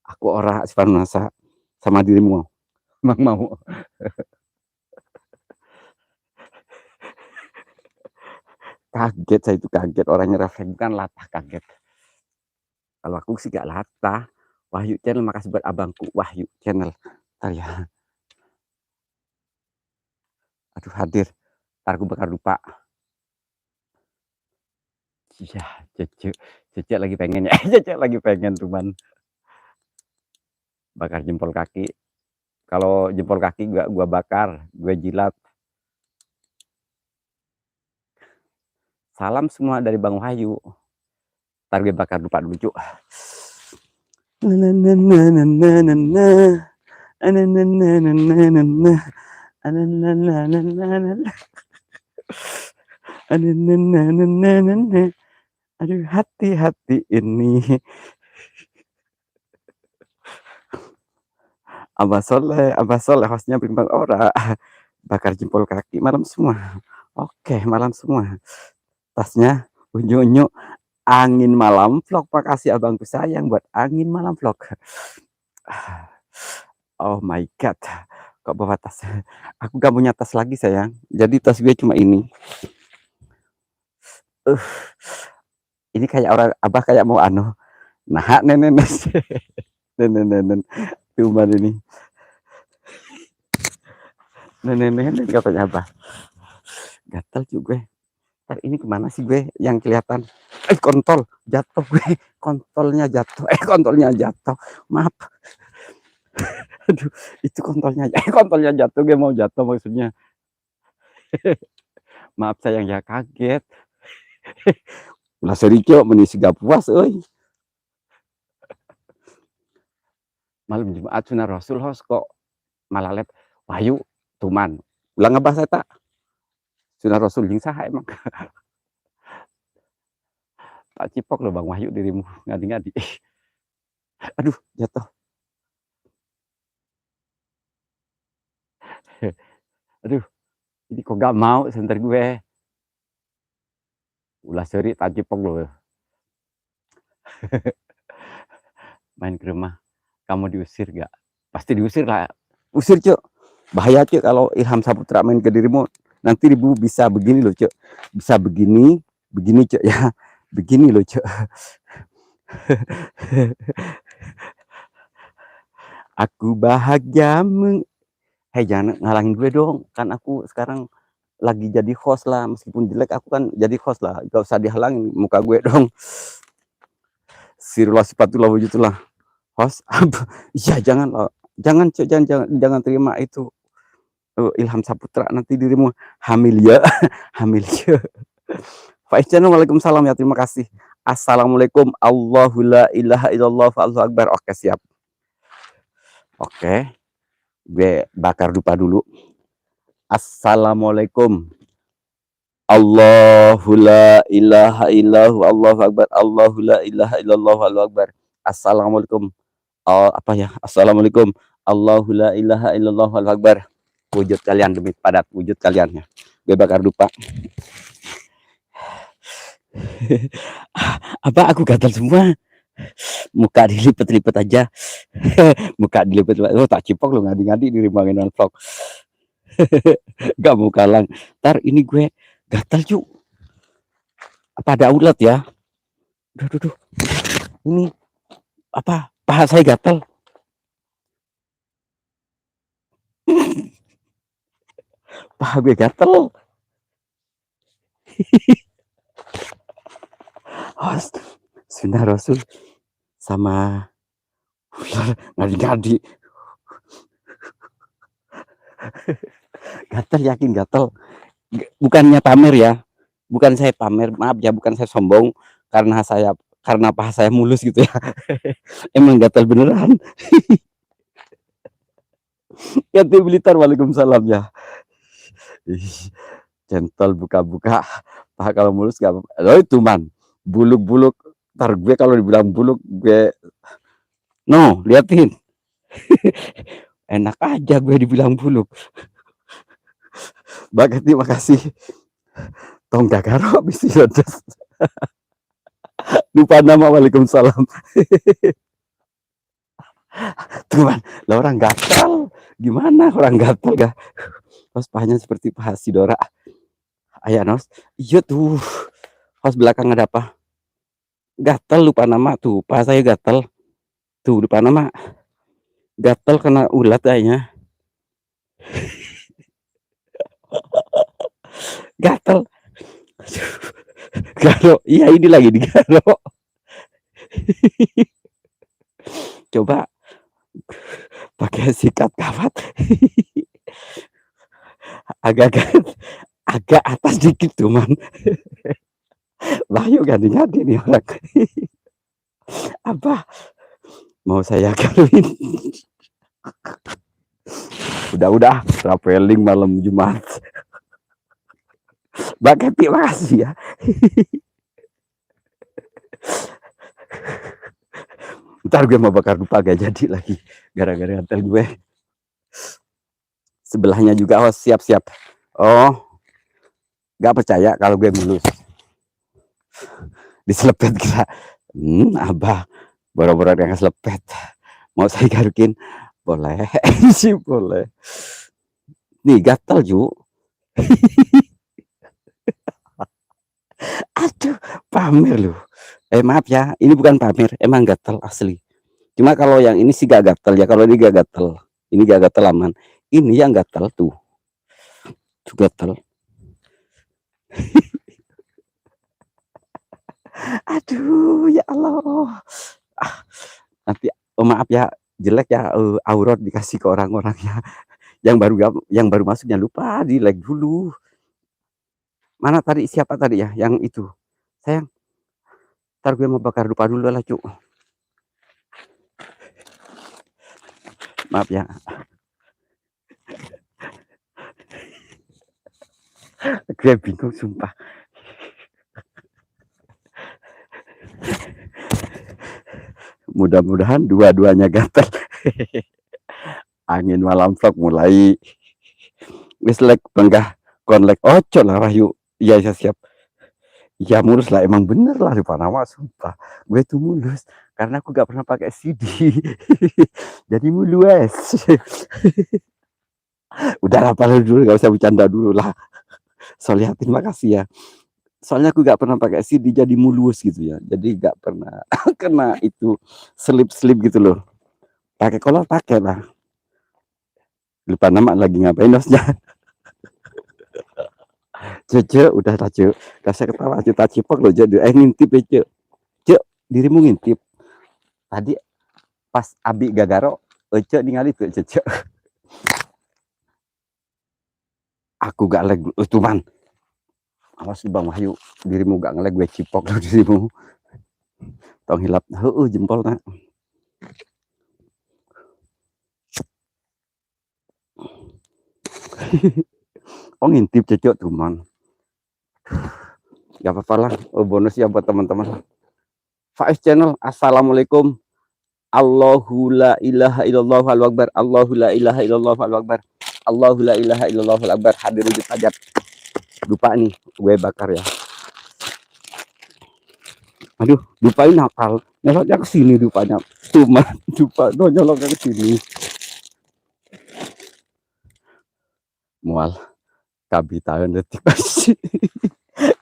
[SPEAKER 2] Aku orang sepanasa sama dirimu. Emang mau. Kaget, saya itu kaget. Orangnya refleks, bukan latah, kaget. Kalau aku sih gak latah. Wahyu Channel, makasih buat abangku. Wahyu Channel. Ntar ya. Aduh, hadir. Ntar aku bakal lupa. Iya, Cece lagi pengen ya. Cece lagi pengen cuman bakar jempol kaki. Kalau jempol kaki gua bakar, gue jilat. Salam semua dari Bang Wahyu. Ntar gue bakar lupa dulu, cu. Aduh, hati-hati ini. Abah Soleh hostnya berkembang ora. Bakar jempol kaki malam semua. Oke, malam semua. Tasnya unyu-unyu angin malam vlog. Makasih abangku sayang buat angin malam vlog. Oh my god. Kok bawa tas? Aku gak punya tas lagi sayang. Jadi tas gue cuma ini. Ini kayak orang abah kayak mau nah nenek nenek cuman ini nenek katanya abah gatel juga. Ntar ini kemana sih gue yang kelihatan? Kontol jatuh gue, kontolnya jatuh, maaf. Aduh, itu kontolnya jatuh, gue mau jatuh maksudnya. Maaf sayang ya, kaget. Ulah sericok menisi gak puas euy. Malam Jumat sunah Rasul host kok malalet Wahyu tuman. Ulang ngebahas eta. Sunah Rasul jeung saha emang. Tak cipok loh Bang Wahyu dirimu ngadi-ngadi. Aduh, jatuh. Aduh, ini kok gak mau senter gue. Ulah seri tak cipok loh. Main ke rumah, kamu diusir gak? Pasti diusir lah. Usir, Cuk. Bahaya, Cuk, kalau Ilham Saputra main ke dirimu. Nanti ibu bisa begini loh, Cuk. Bisa begini, Cuk ya. Begini loh, Cuk. Aku bahagia Hei jangan ngalangin gue dong, kan aku sekarang lagi jadi host lah, meskipun jelek aku kan jadi host lah, gak usah dihalangin muka gue dong. Sirulah sifatulah wujudullah host. Ya jangan loh, jangan terima itu Ilham Saputra, nanti dirimu hamil ya. Hamil ya. Waalaikumsalam ya, terima kasih. Assalamualaikum, Allahu la ilaha illallah, Allahu akbar. Oke siap. Oke, gue bakar dupa dulu. Assalamualaikum, Allahu la ilaha illahu, Allahu akbar, Allahu la ilaha illallah, Allahu akbar. Assalamualaikum. Apa ya? Assalamualaikum, Allahu la ilaha illallah, Allahu akbar. Wujud kalian demi padat wujud kalian ya. Gue bakar dupa. Apa aku gatal semua? Muka dilipet-lipet aja. Muka dilipet, oh tak cipok lu ngadi-ngadi di rimbangan vlog. Gak mau kalang. Ntar ini gue gatal cu. Apa ada ulat ya? Duh. Ini apa? Paha saya gatal. Paha gue gatal. Host Sunnah Rasul sama ular ngadi-ngadi. Gatal, yakin gatal. Bukannya pamer ya, bukan saya pamer, maaf ya, bukan saya sombong karena paha saya mulus gitu ya. Emang gatal beneran. Ganti Blitar, waalaikumsalam ya. Centol buka-buka paha kalau mulus gak apa-apa. Oh itu man, buluk-buluk. Ntar gue kalau dibilang buluk gue no, liatin. Enak aja gue dibilang buluk. Baik, terima kasih. Tong gagaro bisi lodos. Lupa nama, waalaikumsalam. Tuhan, lah orang gatal. Gimana orang gatal gak? Pas pahanya seperti paha si Dora. Ayah nos, iya tuh. Pas belakang ada apa? Gatal, lupa nama tuh. Paha saya gatal. Tuh lupa nama. Gatal kena ulat kayaknya. Gatal. Garo, iya ini lagi di garo. Coba pakai sikat kawat. agak atas dikit cuman. Bayu ganti-ganti nih orang. Apa mau saya kawin? Udah traveling malam Jumat. Bagai terima kasih ya. Ntar gue mau bakar dupa gak jadi lagi gara-gara hotel gue. Sebelahnya juga, oh siap. Oh gak percaya kalau gue mulus diselepet kira. Abah boro-boro yang selepet. Mau saya garukin? Boleh sih, boleh. Nih gatal ju. Aduh, pamer lu. Maaf ya, ini bukan pamer, emang gatal asli. Cuma kalau yang ini sih gak gatal ya, kalau ini gak gatal. Ini gak gatal aman. Ini yang gatal tuh. Tuh gatal. Aduh, ya Allah. Nanti maaf ya, jelek ya, aurat dikasih ke orang-orang ya. Yang baru masuk jangan lupa di like dulu. Mana tadi, siapa tadi ya yang itu? Sayang, ntar gue mau bakar dupa dulu lah cu. Maaf ya. Gue bingung sumpah. Mudah-mudahan dua-duanya gatal. Angin malam vlog mulai. Wis like penggah konlek oco lah Wahyu. Iya siap. Ya mulus lah, emang bener lah lupa nama sumpah. Gue tuh mulus karena aku gak pernah pakai CD. Jadi mulus. Udah lah dulu, gak usah bercanda dulu lah. Soalnya terima kasih ya. Soalnya aku gak pernah pakai CD jadi mulus gitu ya. Jadi gak pernah kena itu slip gitu loh. Pakai kolor pakai lah. lupa nama lagi ngapain hostnya. Cece udah lah ce, saya ketawa cerita cipok lo jadi ngintip ya ce, ce dirimu ngintip tadi pas abi gagaro ce ningali tuh cece. Aku gak leg tuh man, awas Bang Wahyu, dirimu gak ngeleg gue cipok lo dirimu, tong hilap jempol nak. Oh ngintip cece tuh man, gak apa-apa lah, bonus ya buat teman-teman. Faiz Channel, assalamualaikum. Allahu la ilaha illallah wal akbar. Allahu la ilaha illallah wal akbar. Allahu la ilaha illallah wal akbar. Hadir wujud hajat. Lupa nih, gue bakar ya. Aduh, lupain nakal. Nyoloknya ke sini lupanya. Cuma lupa do nyoloknya ke sini. Mual. Kabi tahun detik pasti.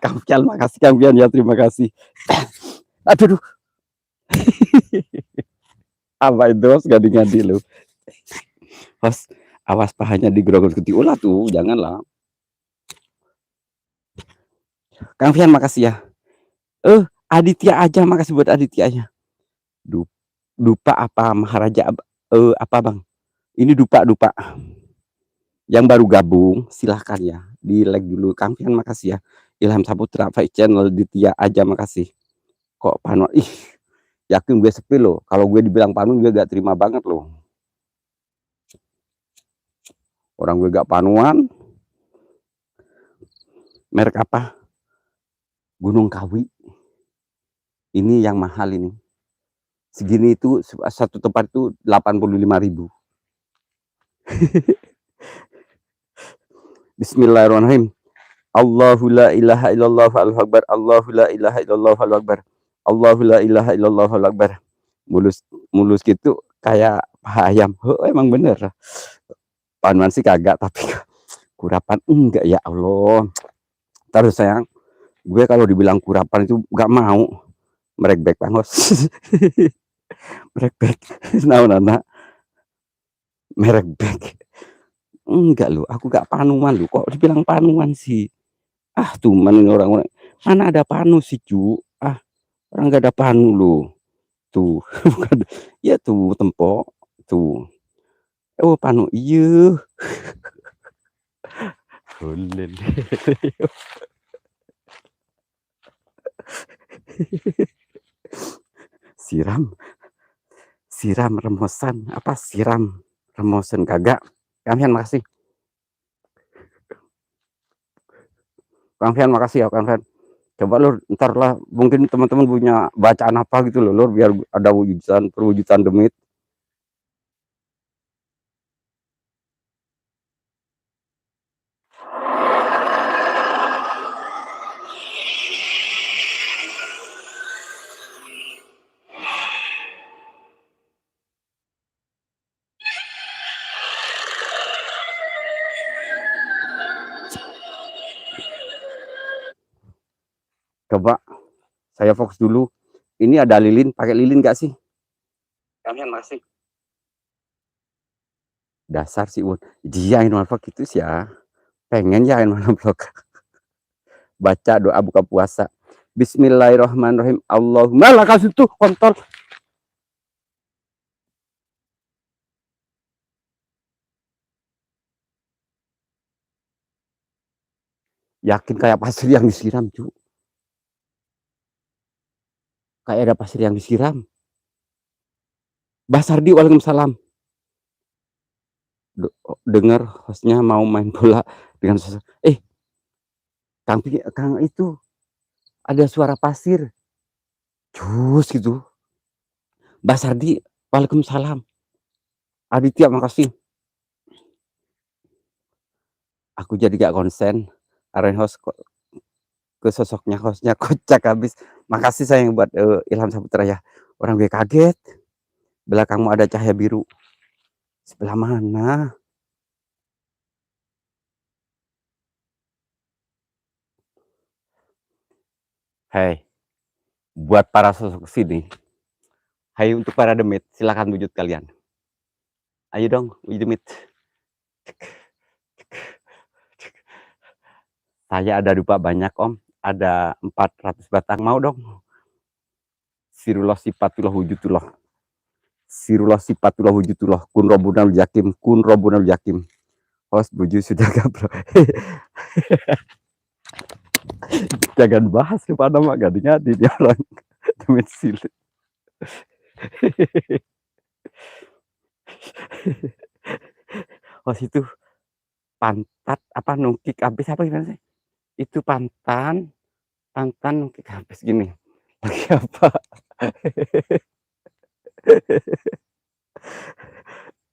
[SPEAKER 2] Kampian makasih kampian ya, terima kasih. Aduh. Apa itu host ngadi-ngadi lu. Host, awas pahanya digerogol ke ulah tuh, janganlah. Kang Fian makasih ya. Aditya aja, makasih buat Adityanya. Dupa apa Maharaja apa Bang? Ini dupa. Yang baru gabung silahkan ya, di like dulu. Kang Fian makasih ya. Ilham Saputra, Faiz Channel, Ditya aja makasih. Kok Panul, yakin gue sepi loh. Kalau gue dibilang Panul gue gak terima banget loh. Orang gue gak panuan. Merek apa? Gunung Kawi. Ini yang mahal ini. Segini itu satu tempat itu 85.000. Bismillahirrahmanirrahim. Allahu la ilaha illallah wal akbar. Allahu la ilaha illallah wal akbar. Allahu la ilaha illallah wal akbar. Mulus gitu kayak paha ayam. Emang bener. Panuan sih kagak, tapi kurapan enggak ya Allah. Terus sayang, gue kalau dibilang kurapan itu gak mau. Merekbek pangos. Merekbek. Nah, merekbek. Enggak lu, aku gak panuan lu. Kok dibilang panuan sih? Tuh orang-orang. Mana ada panu sih cu? Orang gak ada panu lu. Tuh. Ya tuh tempo. Tuh. Oh panu iya. Hulen. Siram remosan apa siram remosan kagak. Kalian makasih. Kang Fian makasih ya Kang Fian. Coba lur ntar lah mungkin teman-teman punya bacaan apa gitu loh lur biar ada perwujudan demit. Coba saya fokus dulu. Ini ada lilin, pakai lilin gak sih? Kalian masih. Dasar sih Un. Dia yang vlog itu sih ya. Pengen ya yang vlog. Baca doa buka puasa. Bismillahirrahmanirrahim. Allahumma lakasih tuh kontol. Yakin kayak pasir yang disiram cu. Kayak ada pasir yang disiram. Basardi waalaikumsalam. Dengar hostnya mau main bola dengan sosok. Kang itu ada suara pasir. Cus gitu. Basardi waalaikumsalam. Aditya makasih. Aku jadi gak konsen. Arahin host ke sosoknya hostnya kocak habis. Makasih sayang buat Ilham Saputra ya. Orang gue kaget. Belakangmu ada cahaya biru. Sebelah mana? Hai. Buat para sosok sini. Hai untuk para demit, silakan wujud kalian. Ayo dong, wujud demit. Saya ada dupa banyak Om, ada 400 batang, mau dong? Sirullah sifatullah wujudullah. Sirullah sifatullah wujudullah. Kun robunal jakim, kun robunal jakim. Host buju sudah gabro. Jangan bahas kepada mak gadingnya di dia orang temen silit. Host itu pantat apa nungkik habis apa gimana sih? Itu pantan nungkik habis gini. Lagi apa?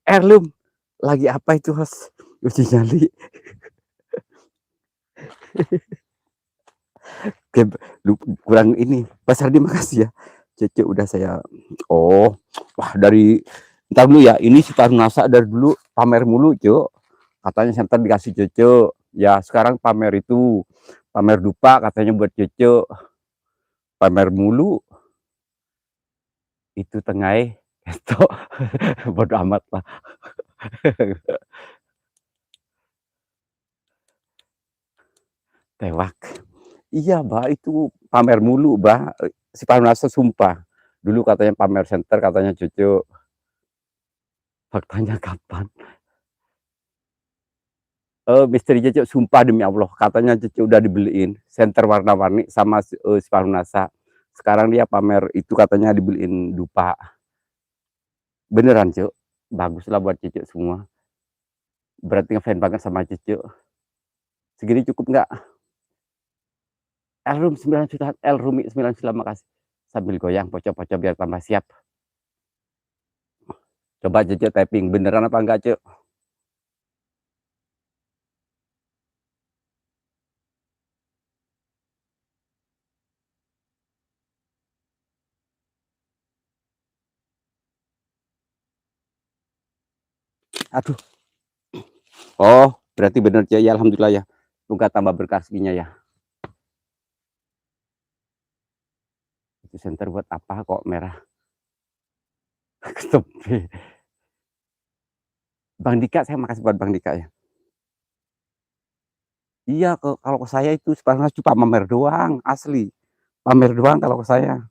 [SPEAKER 2] Erlum lagi apa itu host? Uji nyali. Kurang ini. Mas Hardi makasih ya. Cece udah saya. Oh, wah dari ntar dulu ya. Ini si Tarunasa dari dulu pamer mulu, Cuk. Katanya center dikasih Cece. Ya sekarang pamer itu pamer dupa katanya buat Cece. Pamer mulu. Itu tengah itu bodo amat lah. Tewak. Iya, Mbak, itu pamer mulu, Mbak. Si Tarunasa sumpah. Dulu katanya pamer center, katanya Cece. Faktanya kapan? Misteri Cece sumpah demi Allah, katanya Cece udah dibeliin senter warna-warni sama si Farunasa. Sekarang dia pamer itu katanya dibeliin dupa. Beneran, Cuk. Baguslah buat Cece semua. Berarti ngefans banget sama Cece. Segini cukup nggak? Elrum 9 juta, Elrumi 9 juta, makasih. Sambil goyang pocok-pocok biar tambah siap. Coba Cece typing, beneran apa enggak, Cuk? Aduh. Oh, berarti bener, Cuk. Ya alhamdulillah ya. Semoga tambah berkah rezekinya ya. Itu center buat apa kok merah? Kesepi. Bang Dika, saya makasih buat Bang Dika ya. Iya, kalau ke saya itu sebenarnya cuma pamer doang, asli. Pamer doang kalau ke saya.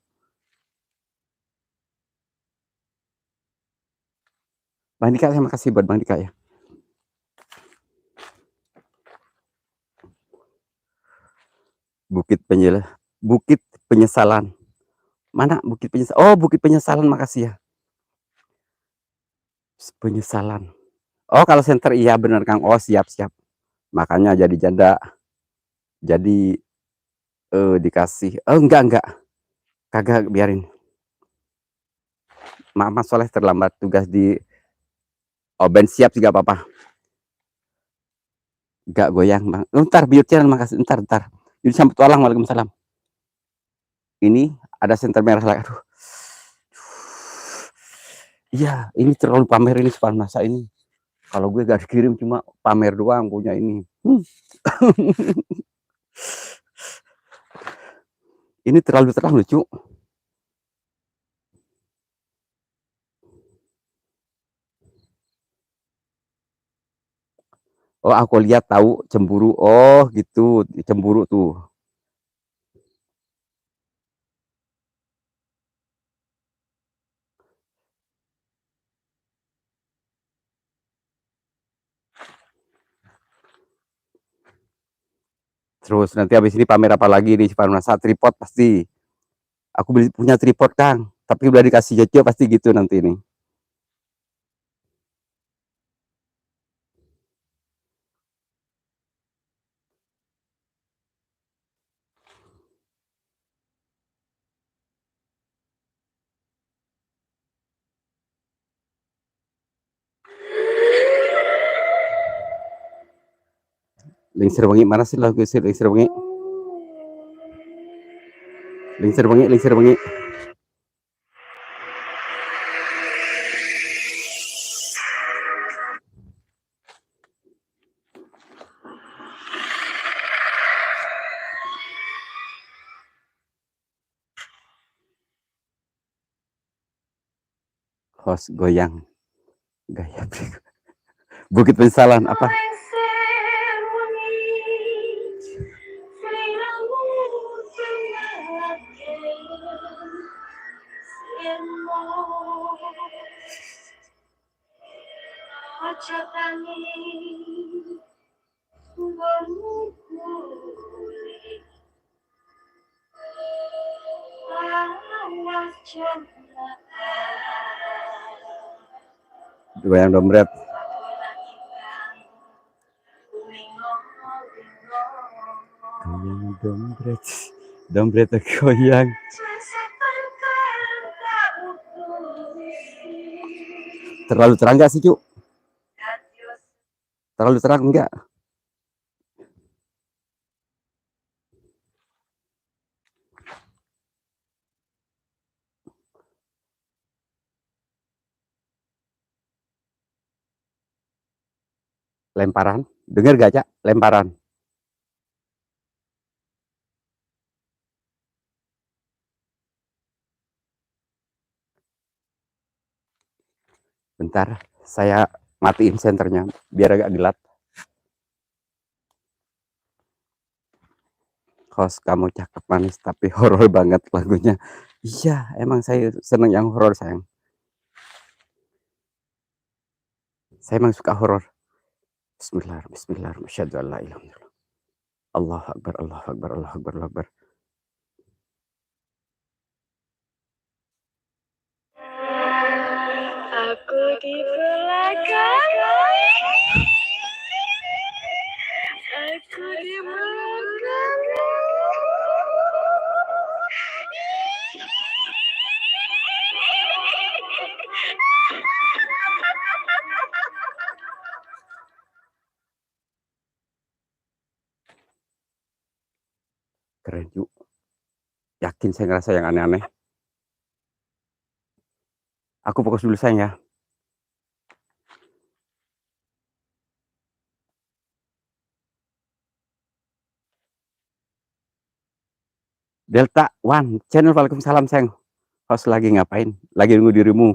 [SPEAKER 2] Bang Dika, saya makasih buat Bang Dika ya. Bukit Penyel, Bukit Penyesalan. Mana Bukit Penyesalan? Oh, Bukit Penyesalan, makasih ya. Penyesalan. Oh, kalau center iya bener Kang. Oh, siap-siap. Makanya jadi janda. Jadi dikasih. Oh, enggak. Kagak biarin. Mama Soleh terlambat tugas di Oh, Ben siap juga apa-apa. Enggak goyang, Bang. Ntar biar channel makasih. Ntar. Jadi sampai tualang. Waalaikumsalam. Ini ada center merah lagi. Aduh. Iya, ini terlalu pamer ini Farnasa ini. Kalau gue gak dikirim cuma pamer doang punya ini. Ini terlalu terang lucu. Oh, aku lihat tahu cemburu. Oh, gitu, cemburu tuh. Terus nanti habis ini pamer apa lagi di Farnasa? Tripod pasti. Aku punya tripod, Kang. Tapi udah dikasih Jojo pasti gitu nanti nih. Lingsir Wengi mana sih lagu sih Lingsir Wengi? Lingsir Wengi. Host goyang. Gaya Bukit Penyesalan apa? Goyang dompet. Goyang dompet. Dompet goyang. Terlalu terang gak sih, Cuk? Terlalu terang enggak? Lemparan. Dengar gak, Cak? Lemparan. Bentar, saya matiin senternya biar agak gelap. Host, kamu cakep manis tapi horor banget lagunya. Iya, emang saya seneng yang horor, sayang. Saya emang suka horor. Bismillah, bismillah, masyadu Allah, Allah Akbar, Allah Akbar, Allah Akbar, Allah Akbar.
[SPEAKER 1] Aku di belakang. Aku di belakang.
[SPEAKER 2] Keren, Cuk. Yakin saya ngerasa yang aneh-aneh. Aku fokus dulu, sayang, ya. Delta One channel, waalaikumsalam, sayang. Host lagi ngapain? Lagi nunggu dirimu.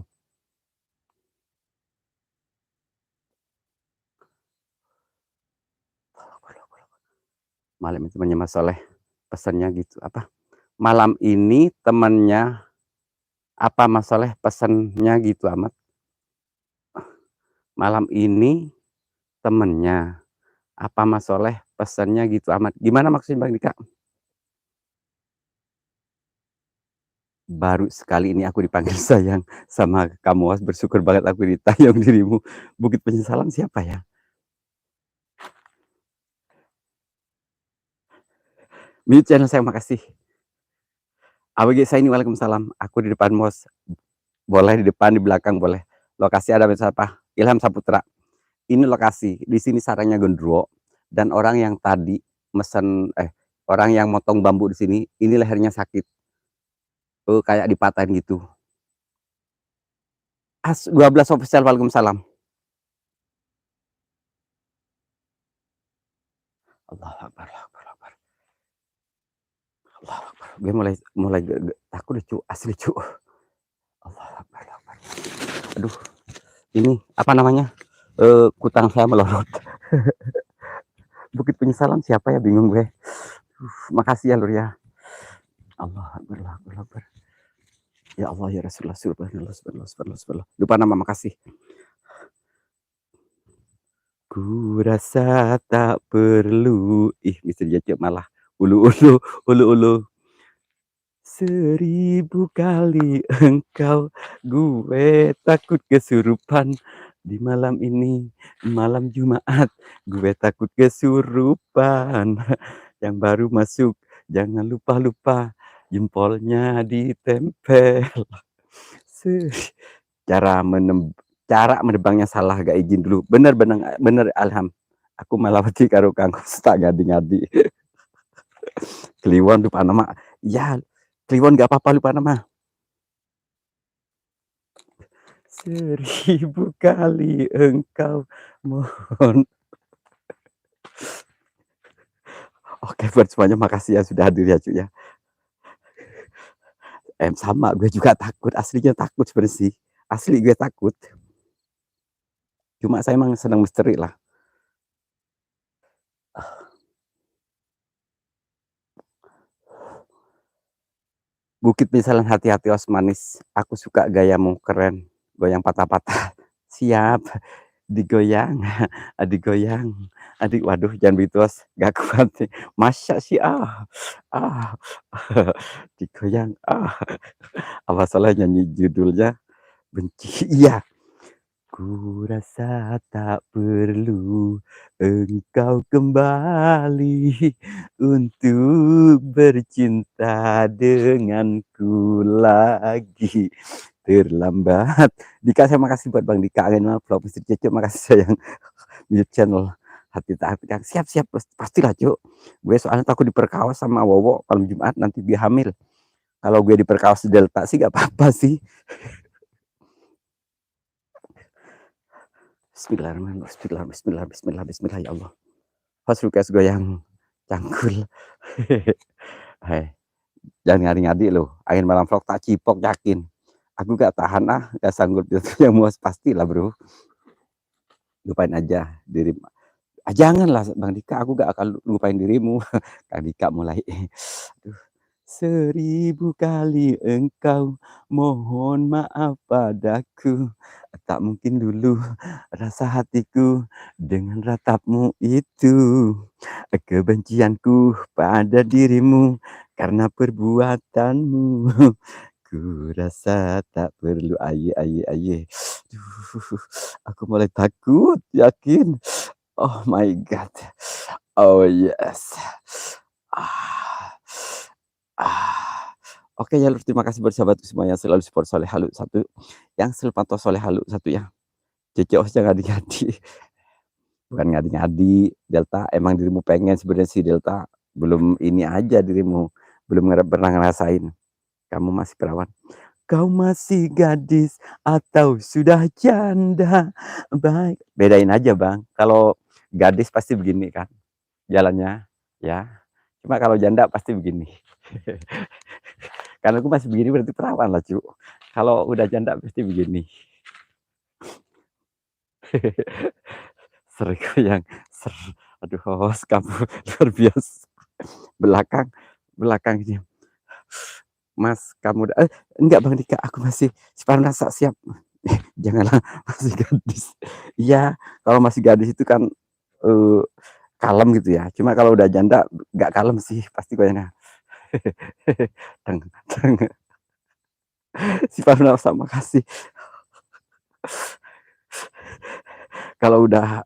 [SPEAKER 2] Malam itu temannya Mas Soleh. Pesannya gitu, apa? Malam ini temannya apa Mas Soleh pesannya gitu amat. Malam ini temennya apa Mas Soleh pesannya gitu amat. Gimana maksudnya Bang Dika? Baru sekali ini aku dipanggil sayang sama kamu, Was. Bersyukur banget aku ditayang dirimu. Bukit Penyesalan siapa ya? Mute channel sayang, makasih. AWG saya ini, waalaikumsalam. Aku di depan, Mos. Boleh di depan, di belakang boleh. Lokasi ada siapa? Ilham Saputra. Ini lokasi. Di sini sarangnya gondro dan orang yang tadi mesen orang yang motong bambu di sini, ini lehernya sakit. Kayak dipatahin gitu. 12 official, waalaikumsalam. Allah Akbar, Allah Akbar, Allah Akbar. Allah Akbar. Gue mulai takut deh, Cuk. Asli, Cuk. Allah Akbar, Allah Akbar. Aduh, ini apa namanya? Kutang saya melorot. Bukit Penyesalan siapa ya? Bingung gue. Makasih ya, Lur ya. Allah Akbar, Allah Akbar, Allah Akbar. Ya Allah, ya Rasulullah, subhanallah, subhanallah, subhanallah, subhanallah. Lupa nama, makasih. Ku rasa tak perlu. Bisa jadi malah ulu-ulu, ulu-ulu. 1000 kali engkau, gue takut kesurupan di malam ini, malam Jumat, gue takut kesurupan. Yang baru masuk, jangan lupa-lupa jempolnya ditempel. Cara menebangnya salah, gak izin dulu. Bener Alham. Aku melawati karo Kang tak ngadi-ngadi. Kliwon lupa nama. Ya, Kliwon gak apa-apa lupa nama. 1000 kali engkau mohon. Oke, buat semuanya makasih ya sudah hadir ya, Cuk ya. Sama, gue juga takut, aslinya takut sebenarnya sih. Asli gue takut. Cuma saya emang senang misteri lah. Bukit Bintang hati-hati Osmanis, aku suka gayamu keren, goyang patah-patah. Siap, digoyang, digoyang, adik waduh jangan begitu Os, gak kuat nih. Masa sih ah, digoyang, apa salah nyanyi judulnya benci, iya. Ku rasa tak perlu engkau kembali untuk bercinta denganku lagi. Terlambat. Dika, saya makasih buat Bang Dika, Angin Vlog Misteri Cece, makasih sayang. Mute channel hati tak hati Kang. Siap siap pastilah Cuk. Gue soalnya takut diperkawas sama Wowo kalau Jumat nanti dia hamil. Kalau gue diperkawas di Delta sih gak apa-apa sih. Bismillahirrahmanirrahim. Bismillah, bismillah, bismillah, bismillah ya Allah. Host request goyang cangkul. Hai, jangan ngadi-ngadi loh. Angin Malam Vlog tak cipok yakin. Aku gak tahan gak sanggup yang muas pastilah bro. Lupain aja diri. Janganlah Bang Dika, aku gak akan lupain dirimu. Kang Dika mulai. Aduh. 1000 kali engkau mohon maaf padaku, tak mungkin dulu rasa hatiku dengan ratapmu itu. Kebencianku pada dirimu karena perbuatanmu. Ku rasa tak perlu aye. Duh, aku mulai takut, yakin. Oh my God. Oh yes. Ah. Ah. Oke ya Lur, terima kasih buat sahabatku semuanya selalu support Soleh Halu satu, yang selalu pantau Soleh Halu satu ya. Cece Osnya ngadi-ngadi. Bukan ngadi-ngadi, Delta emang dirimu pengen sebenarnya si Delta, belum ini aja dirimu, belum pernah ngerasain. Kamu masih perawan. Kau masih gadis atau sudah janda? Baik, bedain aja Bang. Kalau gadis pasti begini kan jalannya, ya. Cuma kalau janda pasti begini. Karena aku masih begini berarti perawan lah, Cuk. Kalau udah janda pasti begini. Seriku yang aduh host kamu luar biasa. Belakang, belakang ini. Mas, kamu enggak Bang Dika, aku masih rasa siap. Janganlah masih gadis. Iya, kalau masih gadis itu kan kalem gitu ya. Cuma kalau udah janda nggak kalem sih pasti goyangnya. Teng, teng. Si Farnasa makasih. Kalau udah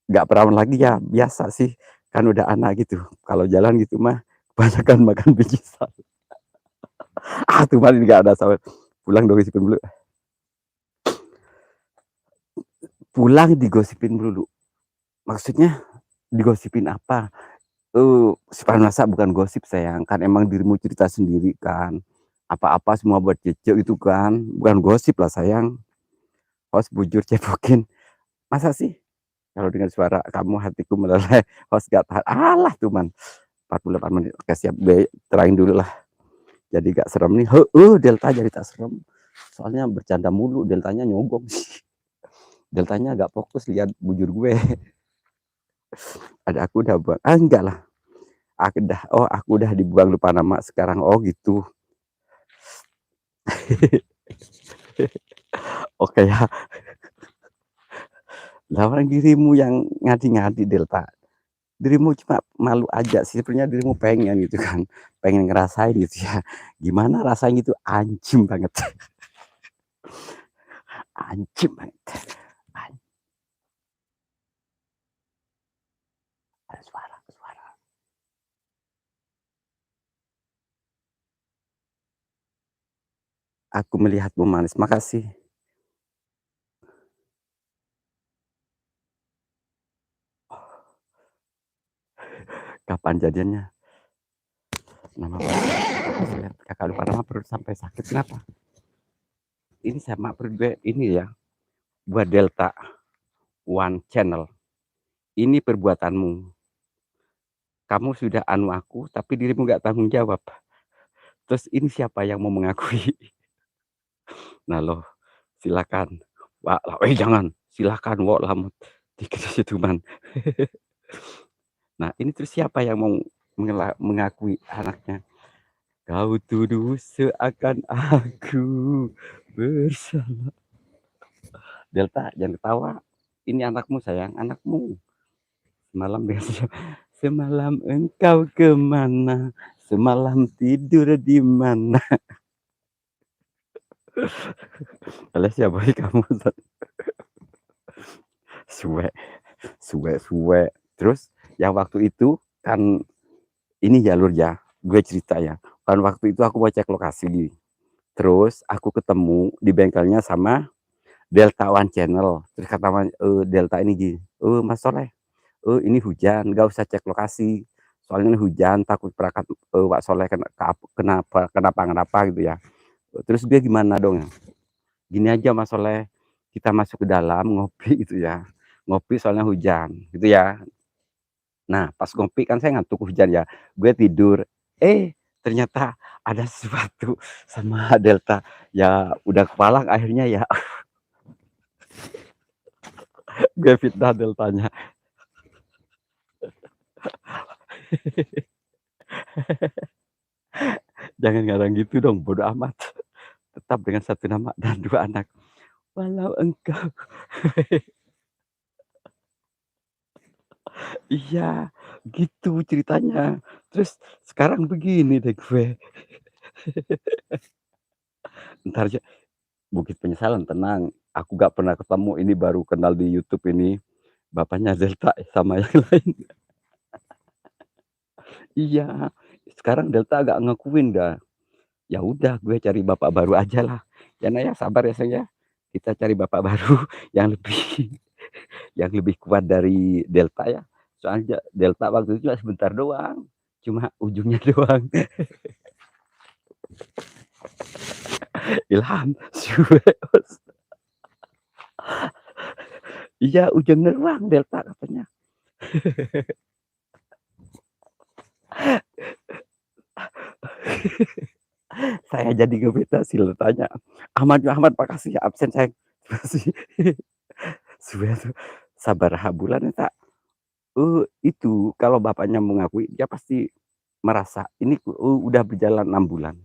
[SPEAKER 2] nggak perawan lagi ya biasa sih, kan udah anak gitu. Kalau jalan gitu mah kebanyakan makan biji salad. Tuh paling nggak ada sawit. Pulang digosipin dulu. Pulang digosipin dulu. Maksudnya digosipin apa? Si Farnasa bukan gosip sayang, kan emang dirimu cerita sendiri kan. Apa-apa semua buat Cece itu kan, bukan gosip lah sayang. Host bujur cepokin. Masa sih? Kalau dengan suara kamu hatiku meleleh, host gak tahan. Alah tuh man. 48 menit. Oke siap, terain dulu lah. Jadi gak serem nih. Delta jadi tak serem. Soalnya bercanda mulu, deltanya nyogok sih. Deltanya gak fokus lihat bujur gue. Ada aku udah buang. Enggak lah. Aku udah dibuang lupa nama sekarang. Oh gitu. Oke ya. Lawan dirimu yang ngadi-ngadi Delta. Dirimu cuma malu aja sih, sebenarnya dirimu pengen gitu kan, pengen ngerasain gitu ya. Gimana rasanya itu anjim banget. Anjim banget. Ada suara, suara. Aku melihatmu manis, makasih. Kapan jadiannya? Nama kakak lupa nama perut sampai sakit kenapa? Ini sama perut gue ini ya, buat Delta One Channel. Ini perbuatanmu. Kamu sudah anu aku, tapi dirimu gak tanggung jawab. Terus ini siapa yang mau mengakui? Nah loh, silakan. Wah, jangan. Silakan wo lamut dikasih cuman. Nah, ini terus siapa yang mau mengakui anaknya? Kau tuduh seakan aku bersalah. Delta, jangan ketawa. Ini anakmu sayang, anakmu. Semalam biasa. Semalam engkau kemana? Semalam tidur di mana? Alias ya boy kamu. Suwe, suwe. Terus yang waktu itu kan ini jalur ya, gue cerita ya. Kan waktu itu aku mau cek lokasi. Terus aku ketemu di bengkelnya sama Delta One Channel. Terus kata Delta ini gini, Mas Soleh, ini hujan, gak usah cek lokasi. Soalnya ini hujan, takut perangkat Wak Soleh kenapa gitu ya. Terus dia gimana dong? Gini aja Mas Soleh, kita masuk ke dalam ngopi gitu ya. Ngopi soalnya hujan gitu ya. Nah, pas ngopi kan saya ngantuk hujan ya. Gue tidur. Ternyata ada sesuatu sama Delta. Ya udah kepala akhirnya ya. Gue fitnah Deltanya. Jangan ngarang gitu dong, bodo amat. Tetap dengan satu nama dan 2 anak. Walau engkau. Iya, gitu ceritanya. Terus sekarang begini deh gue. Entar aja Bukit Penyesalan, tenang. Aku gak pernah ketemu, ini baru kenal di YouTube ini. Bapaknya Delta sama yang lain. Iya, sekarang Delta agak ngakuin dah. Ya udah, gue cari bapak baru aja lah. Ya Naya, sabar ya sayang ya. Kita cari bapak baru yang lebih yang lebih kuat dari Delta ya. Soalnya Delta waktu itu cuma sebentar doang. Cuma ujungnya doang. Ilham, iya ujungnya doang Delta katanya. Saya jadi ngebeta sih tanya. Ahmad makasih ya absen saya. Makasih. Sudah sabar bulan ya tak. Itu kalau bapaknya mengakui dia pasti merasa ini udah berjalan 6 bulan.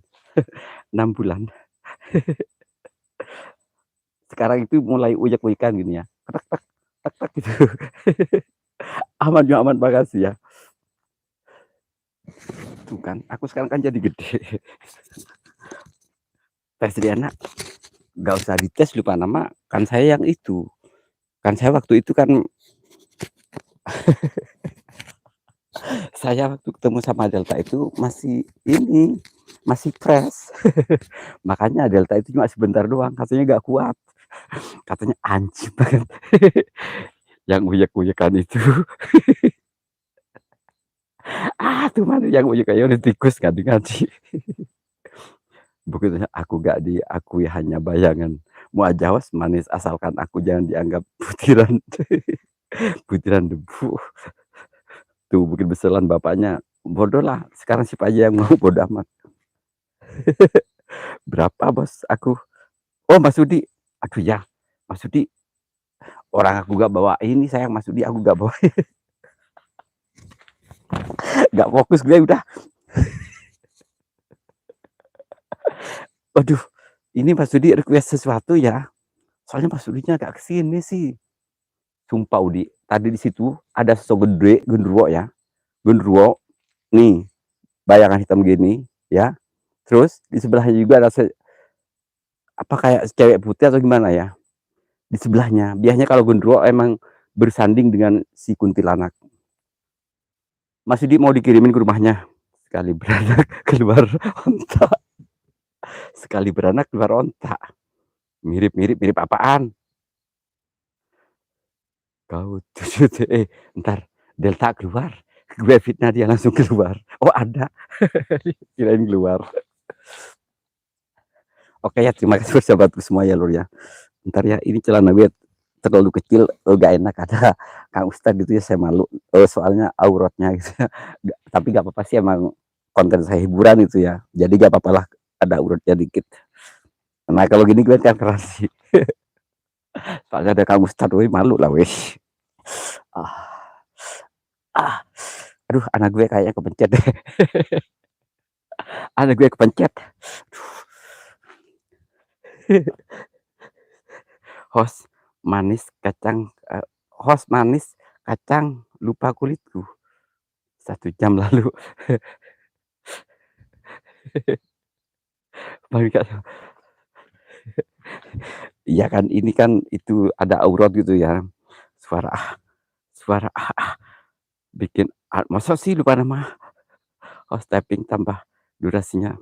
[SPEAKER 2] 6 bulan. Sekarang itu mulai uyek-uyekan gini ya. Tak tak tak tak gitu. Aman makasih ya. Tuh kan, aku sekarang kan jadi gede. Tes Riana gak usah dites lupa nama, kan saya yang itu. Kan saya waktu itu kan saya waktu ketemu sama Delta itu masih fresh. Makanya Delta itu cuma sebentar doang, katanya gak kuat. Katanya anjing banget. Yang uyek-uyekan itu. Tuh mana yang uyek kayak udah tikus kan ngaji. Begitu aku gak diakui hanya bayangan. Muajawas manis asalkan aku jangan dianggap butiran butiran debu. Tuh Bukit Beselan bapaknya bodoh lah. Sekarang si aja yang mau bodoh amat. Berapa bos aku? Oh Mas Sudi. Aduh ya Mas Sudi. Orang aku gak bawa ini sayang Mas Sudi aku gak bawa. Gak fokus gue udah. Waduh, ini Mas Sudi request sesuatu ya. Soalnya Mas Sudinya gak kesini sih. Sumpah Udi, tadi di situ ada sosok gede, genderuwo ya. Genderuwo, nih, bayangan hitam gini, ya. Terus di sebelahnya juga ada apa kayak cewek putih atau gimana ya. Di sebelahnya, biasanya kalau genderuwo emang bersanding dengan si kuntilanak. Mas Sudi mau dikirimin ke rumahnya. Sekali beranak keluar ontak. Sekali beranak keluar ontak. Mirip apaan? Kau tuh ntar Delta keluar. Gue fitnah dia langsung keluar. Oh ada. Kirain keluar. Oke ya, terima kasih sahabatku semua ya lur ya. Ntar ya, ini celana gue terlalu kecil, gak enak ada Kang Ustadz gitu ya, saya malu. Soalnya auratnya gitu ya. Tapi gak apa-apa sih, emang konten saya hiburan itu ya. Jadi gak apa-apa lah ada auratnya dikit. Nah kalau gini gue kan keras sih. Soalnya ada kamu Ustad, weh, malu lah weh. Ah, ah. Aduh, anak gue kayaknya kepencet deh. Anak gue kepencet. Host manis kacang, host manis kacang lupa kulitku. 1 jam lalu. Iya kan, ini kan itu ada aurat gitu ya. Suara suara bikin masa sih lupa nama host tapping tambah durasinya.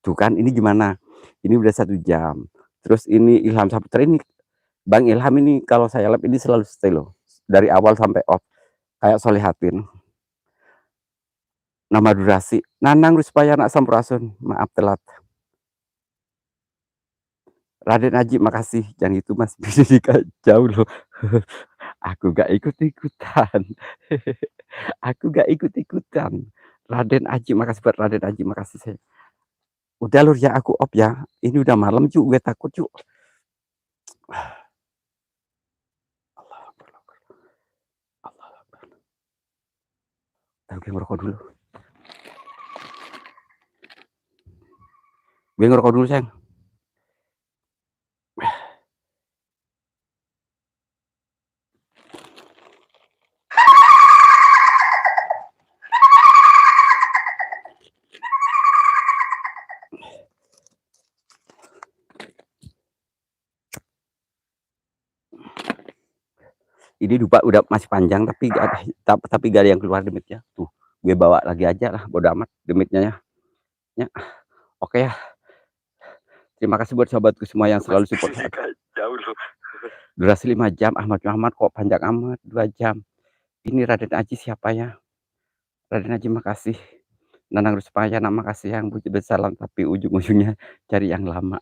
[SPEAKER 2] Tuh kan ini gimana? Ini udah 1 jam. Terus ini Ilham Saputra ini, Bang Ilham ini kalau saya live ini selalu stay loh. Dari awal sampai off. Kayak Solihatin. Nama durasi. Nanang Ruspayana Sampurasun. Maaf telat. Raden Aji makasih. Jangan itu Mas. Bisa jauh loh. Aku gak ikut-ikutan. Aku gak ikut-ikutan. Raden Aji makasih buat Raden Aji makasih saya. Udah lur ya aku off ya. Ini udah malam cu, gue takut cu. Gue ngerokok dulu. Gue ngerokok dulu sayang. Ini udah masih panjang tapi gak ada, tapi gak ada yang keluar demitnya. Tuh, gue bawa lagi aja lah, bodo amat demitnya ya. Ya. Oke ya. Terima kasih buat sahabatku semua yang selalu support.
[SPEAKER 1] Jauh loh.
[SPEAKER 2] Durasi 5 jam, Ahmad Muhammad kok panjang amat 2 jam. Ini Raden Aji siapa ya? Raden Aji makasih. Nanang Ruspayana makasih yang puji bersalam tapi ujung-ujungnya cari yang lama.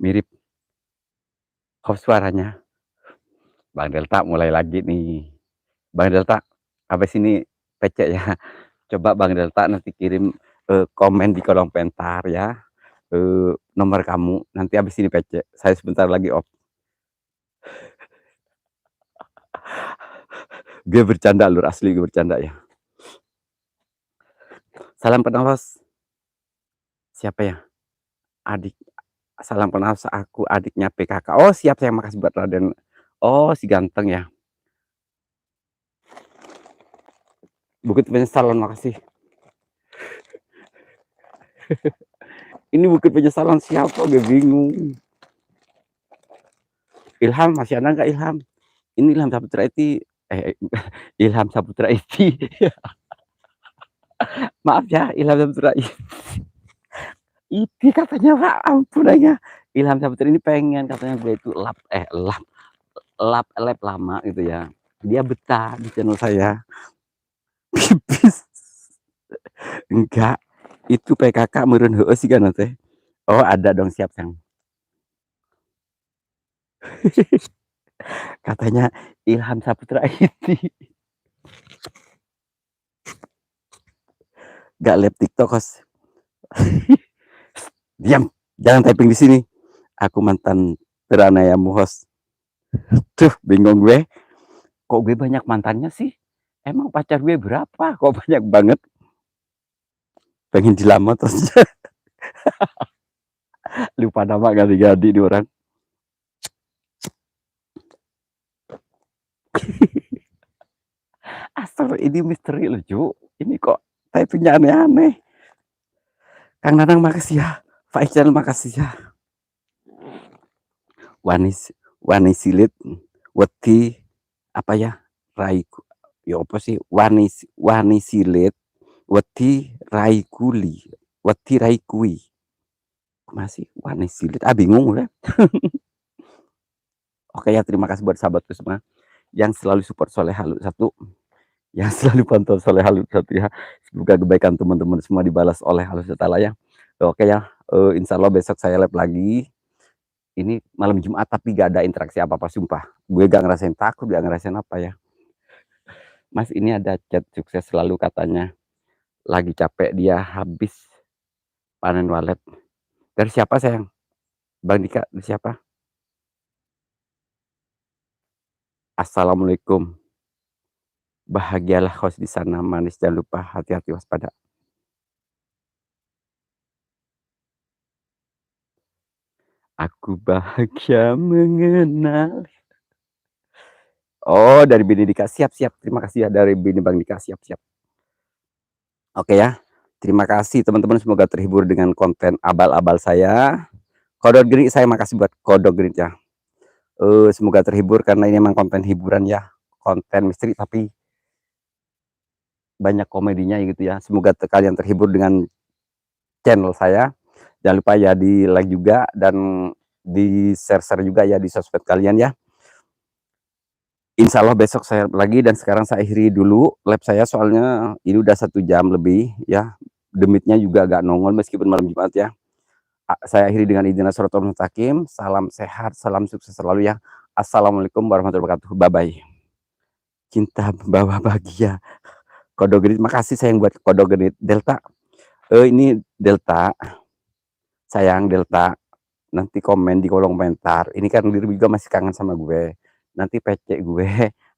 [SPEAKER 2] Mirip host suaranya. Bang Delta mulai lagi nih. Bang Delta, habis ini PC ya. Coba Bang Delta nanti kirim komen di kolom komentar ya. Nomor kamu nanti habis ini PC. Saya sebentar lagi off. Gue bercanda lur, asli gue bercanda ya. Salam kenal host. Siapa ya? Adik. Salam kenal aku adiknya PKK. Oh siap, saya makasih buat Raden. Oh si ganteng ya. Bukit Penyesalan makasih. Ini Bukit Penyesalan siapa? Gue bingung. Ilham masih ada nggak Ilham? Ini Ilham Saputra Iti. Ilham Saputra Iti. Maaf ya Ilham Saputra Iti katanya Pak, ampun aja. Ilham Saputra ini pengen katanya gue itu lap lama gitu ya. Dia betah di channel saya. Pipis. Enggak. Itu PKK meureun heueuh sih kan teh. Oh, ada dong siap yang. Katanya Ilham Saputra Iti. Gak live TikTok host. Diam, jangan typing di sini. Aku mantan teranayamu host. Tuh, bingung gue. Kok gue banyak mantannya sih? Emang pacar gue berapa? Kok banyak banget? Pengen dilamar terus. Lupa nama ganti-ganti di orang. Asal ini misteri lucu. Ini kok typingnya aneh-aneh. Kang Nanang makasih ya. Faizal makasih ya. Wanisilit wedi apa ya? Raiku. Ya apa sih? Wanisilit wedi raikuli. Wedi raikui. Masih wanisilit. Bingung udah. Oke ya, terima kasih buat sahabatku semua yang selalu support Soleh Halu 1, yang selalu pantau Soleh Halu 1 ya. Semoga kebaikan teman-teman semua dibalas oleh Allah Taala ya. Oke ya, insya Allah besok saya live lagi. Ini malam Jumat tapi gak ada interaksi apa-apa sumpah. Gue gak ngerasain takut, gak ngerasain apa ya. Mas ini ada chat sukses selalu katanya. Lagi capek dia habis panen walet. Dari siapa sayang? Bang Dika, dari siapa? Assalamualaikum. Bahagialah kau di sana, manis jangan lupa hati-hati waspada. Aku bahagia mengenal. Oh, dari Bini Dika. Siap siap. Terima kasih ya dari Bini Bang Dika. Siap siap. Oke ya. Terima kasih teman-teman, semoga terhibur dengan konten abal-abal saya. Kodok Geni, saya makasih buat Kodok Geni ya. Semoga terhibur karena ini memang konten hiburan ya. Konten misteri tapi banyak komedinya gitu ya. Semoga kalian terhibur dengan channel saya. Jangan lupa ya di like juga dan di share-share juga ya di sosmed kalian ya. Insya Allah besok saya lagi, dan sekarang saya akhiri dulu live saya soalnya ini udah 1 jam lebih ya. Demitnya juga agak nongol meskipun malam Jumat ya. Saya akhiri dengan izin suratul mustaqim. Salam sehat, salam sukses selalu ya. Assalamualaikum warahmatullahi wabarakatuh. Bye bye. Cinta membawa bahagia. Kodok Genit, makasih sayang buat Kodok Genit. Delta, ini Delta, sayang Delta. Nanti komen di kolom komentar. Ini kan diri juga masih kangen sama gue. Nanti PC gue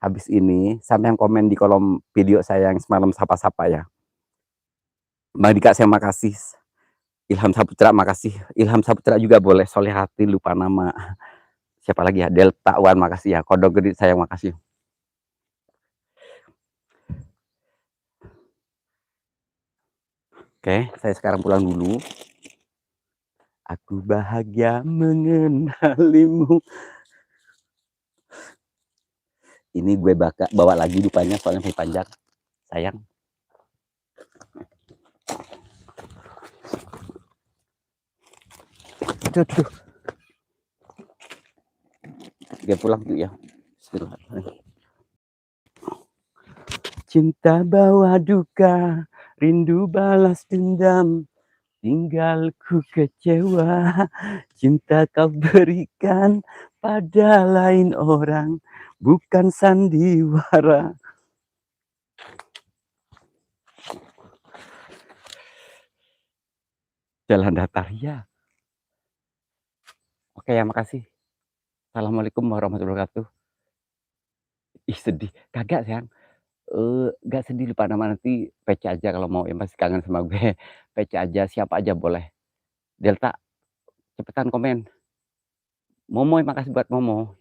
[SPEAKER 2] habis ini sampai yang komen di kolom video saya yang semalam sapa-sapa ya. Mbak Dika saya makasih. Ilham Saputra makasih. Ilham Saputra juga boleh. Solehati lupa nama. Siapa lagi ya? Delta Wan makasih ya. Kodok Gede saya makasih. Oke, saya sekarang pulang dulu. Aku bahagia mengenalimu. Ini gue bawa lagi dupanya soalnya masih panjang. Sayang. Aduh. Dia pulang tuh ya. Bismillahirrahmanirrahim. Cinta bawa duka, rindu balas dendam, tinggalku kecewa. Cinta kau berikan pada lain orang, bukan sandiwara. Jalan datar ya. Oke ya, makasih. Assalamualaikum warahmatullahi wabarakatuh. Ih sedih, kagak sayang. Gak sedih, lupa nama, nanti PC aja kalau mau ya, masih kangen sama gue. PC aja, siapa aja boleh. Delta, cepetan komen. Momoy, makasih buat Momo.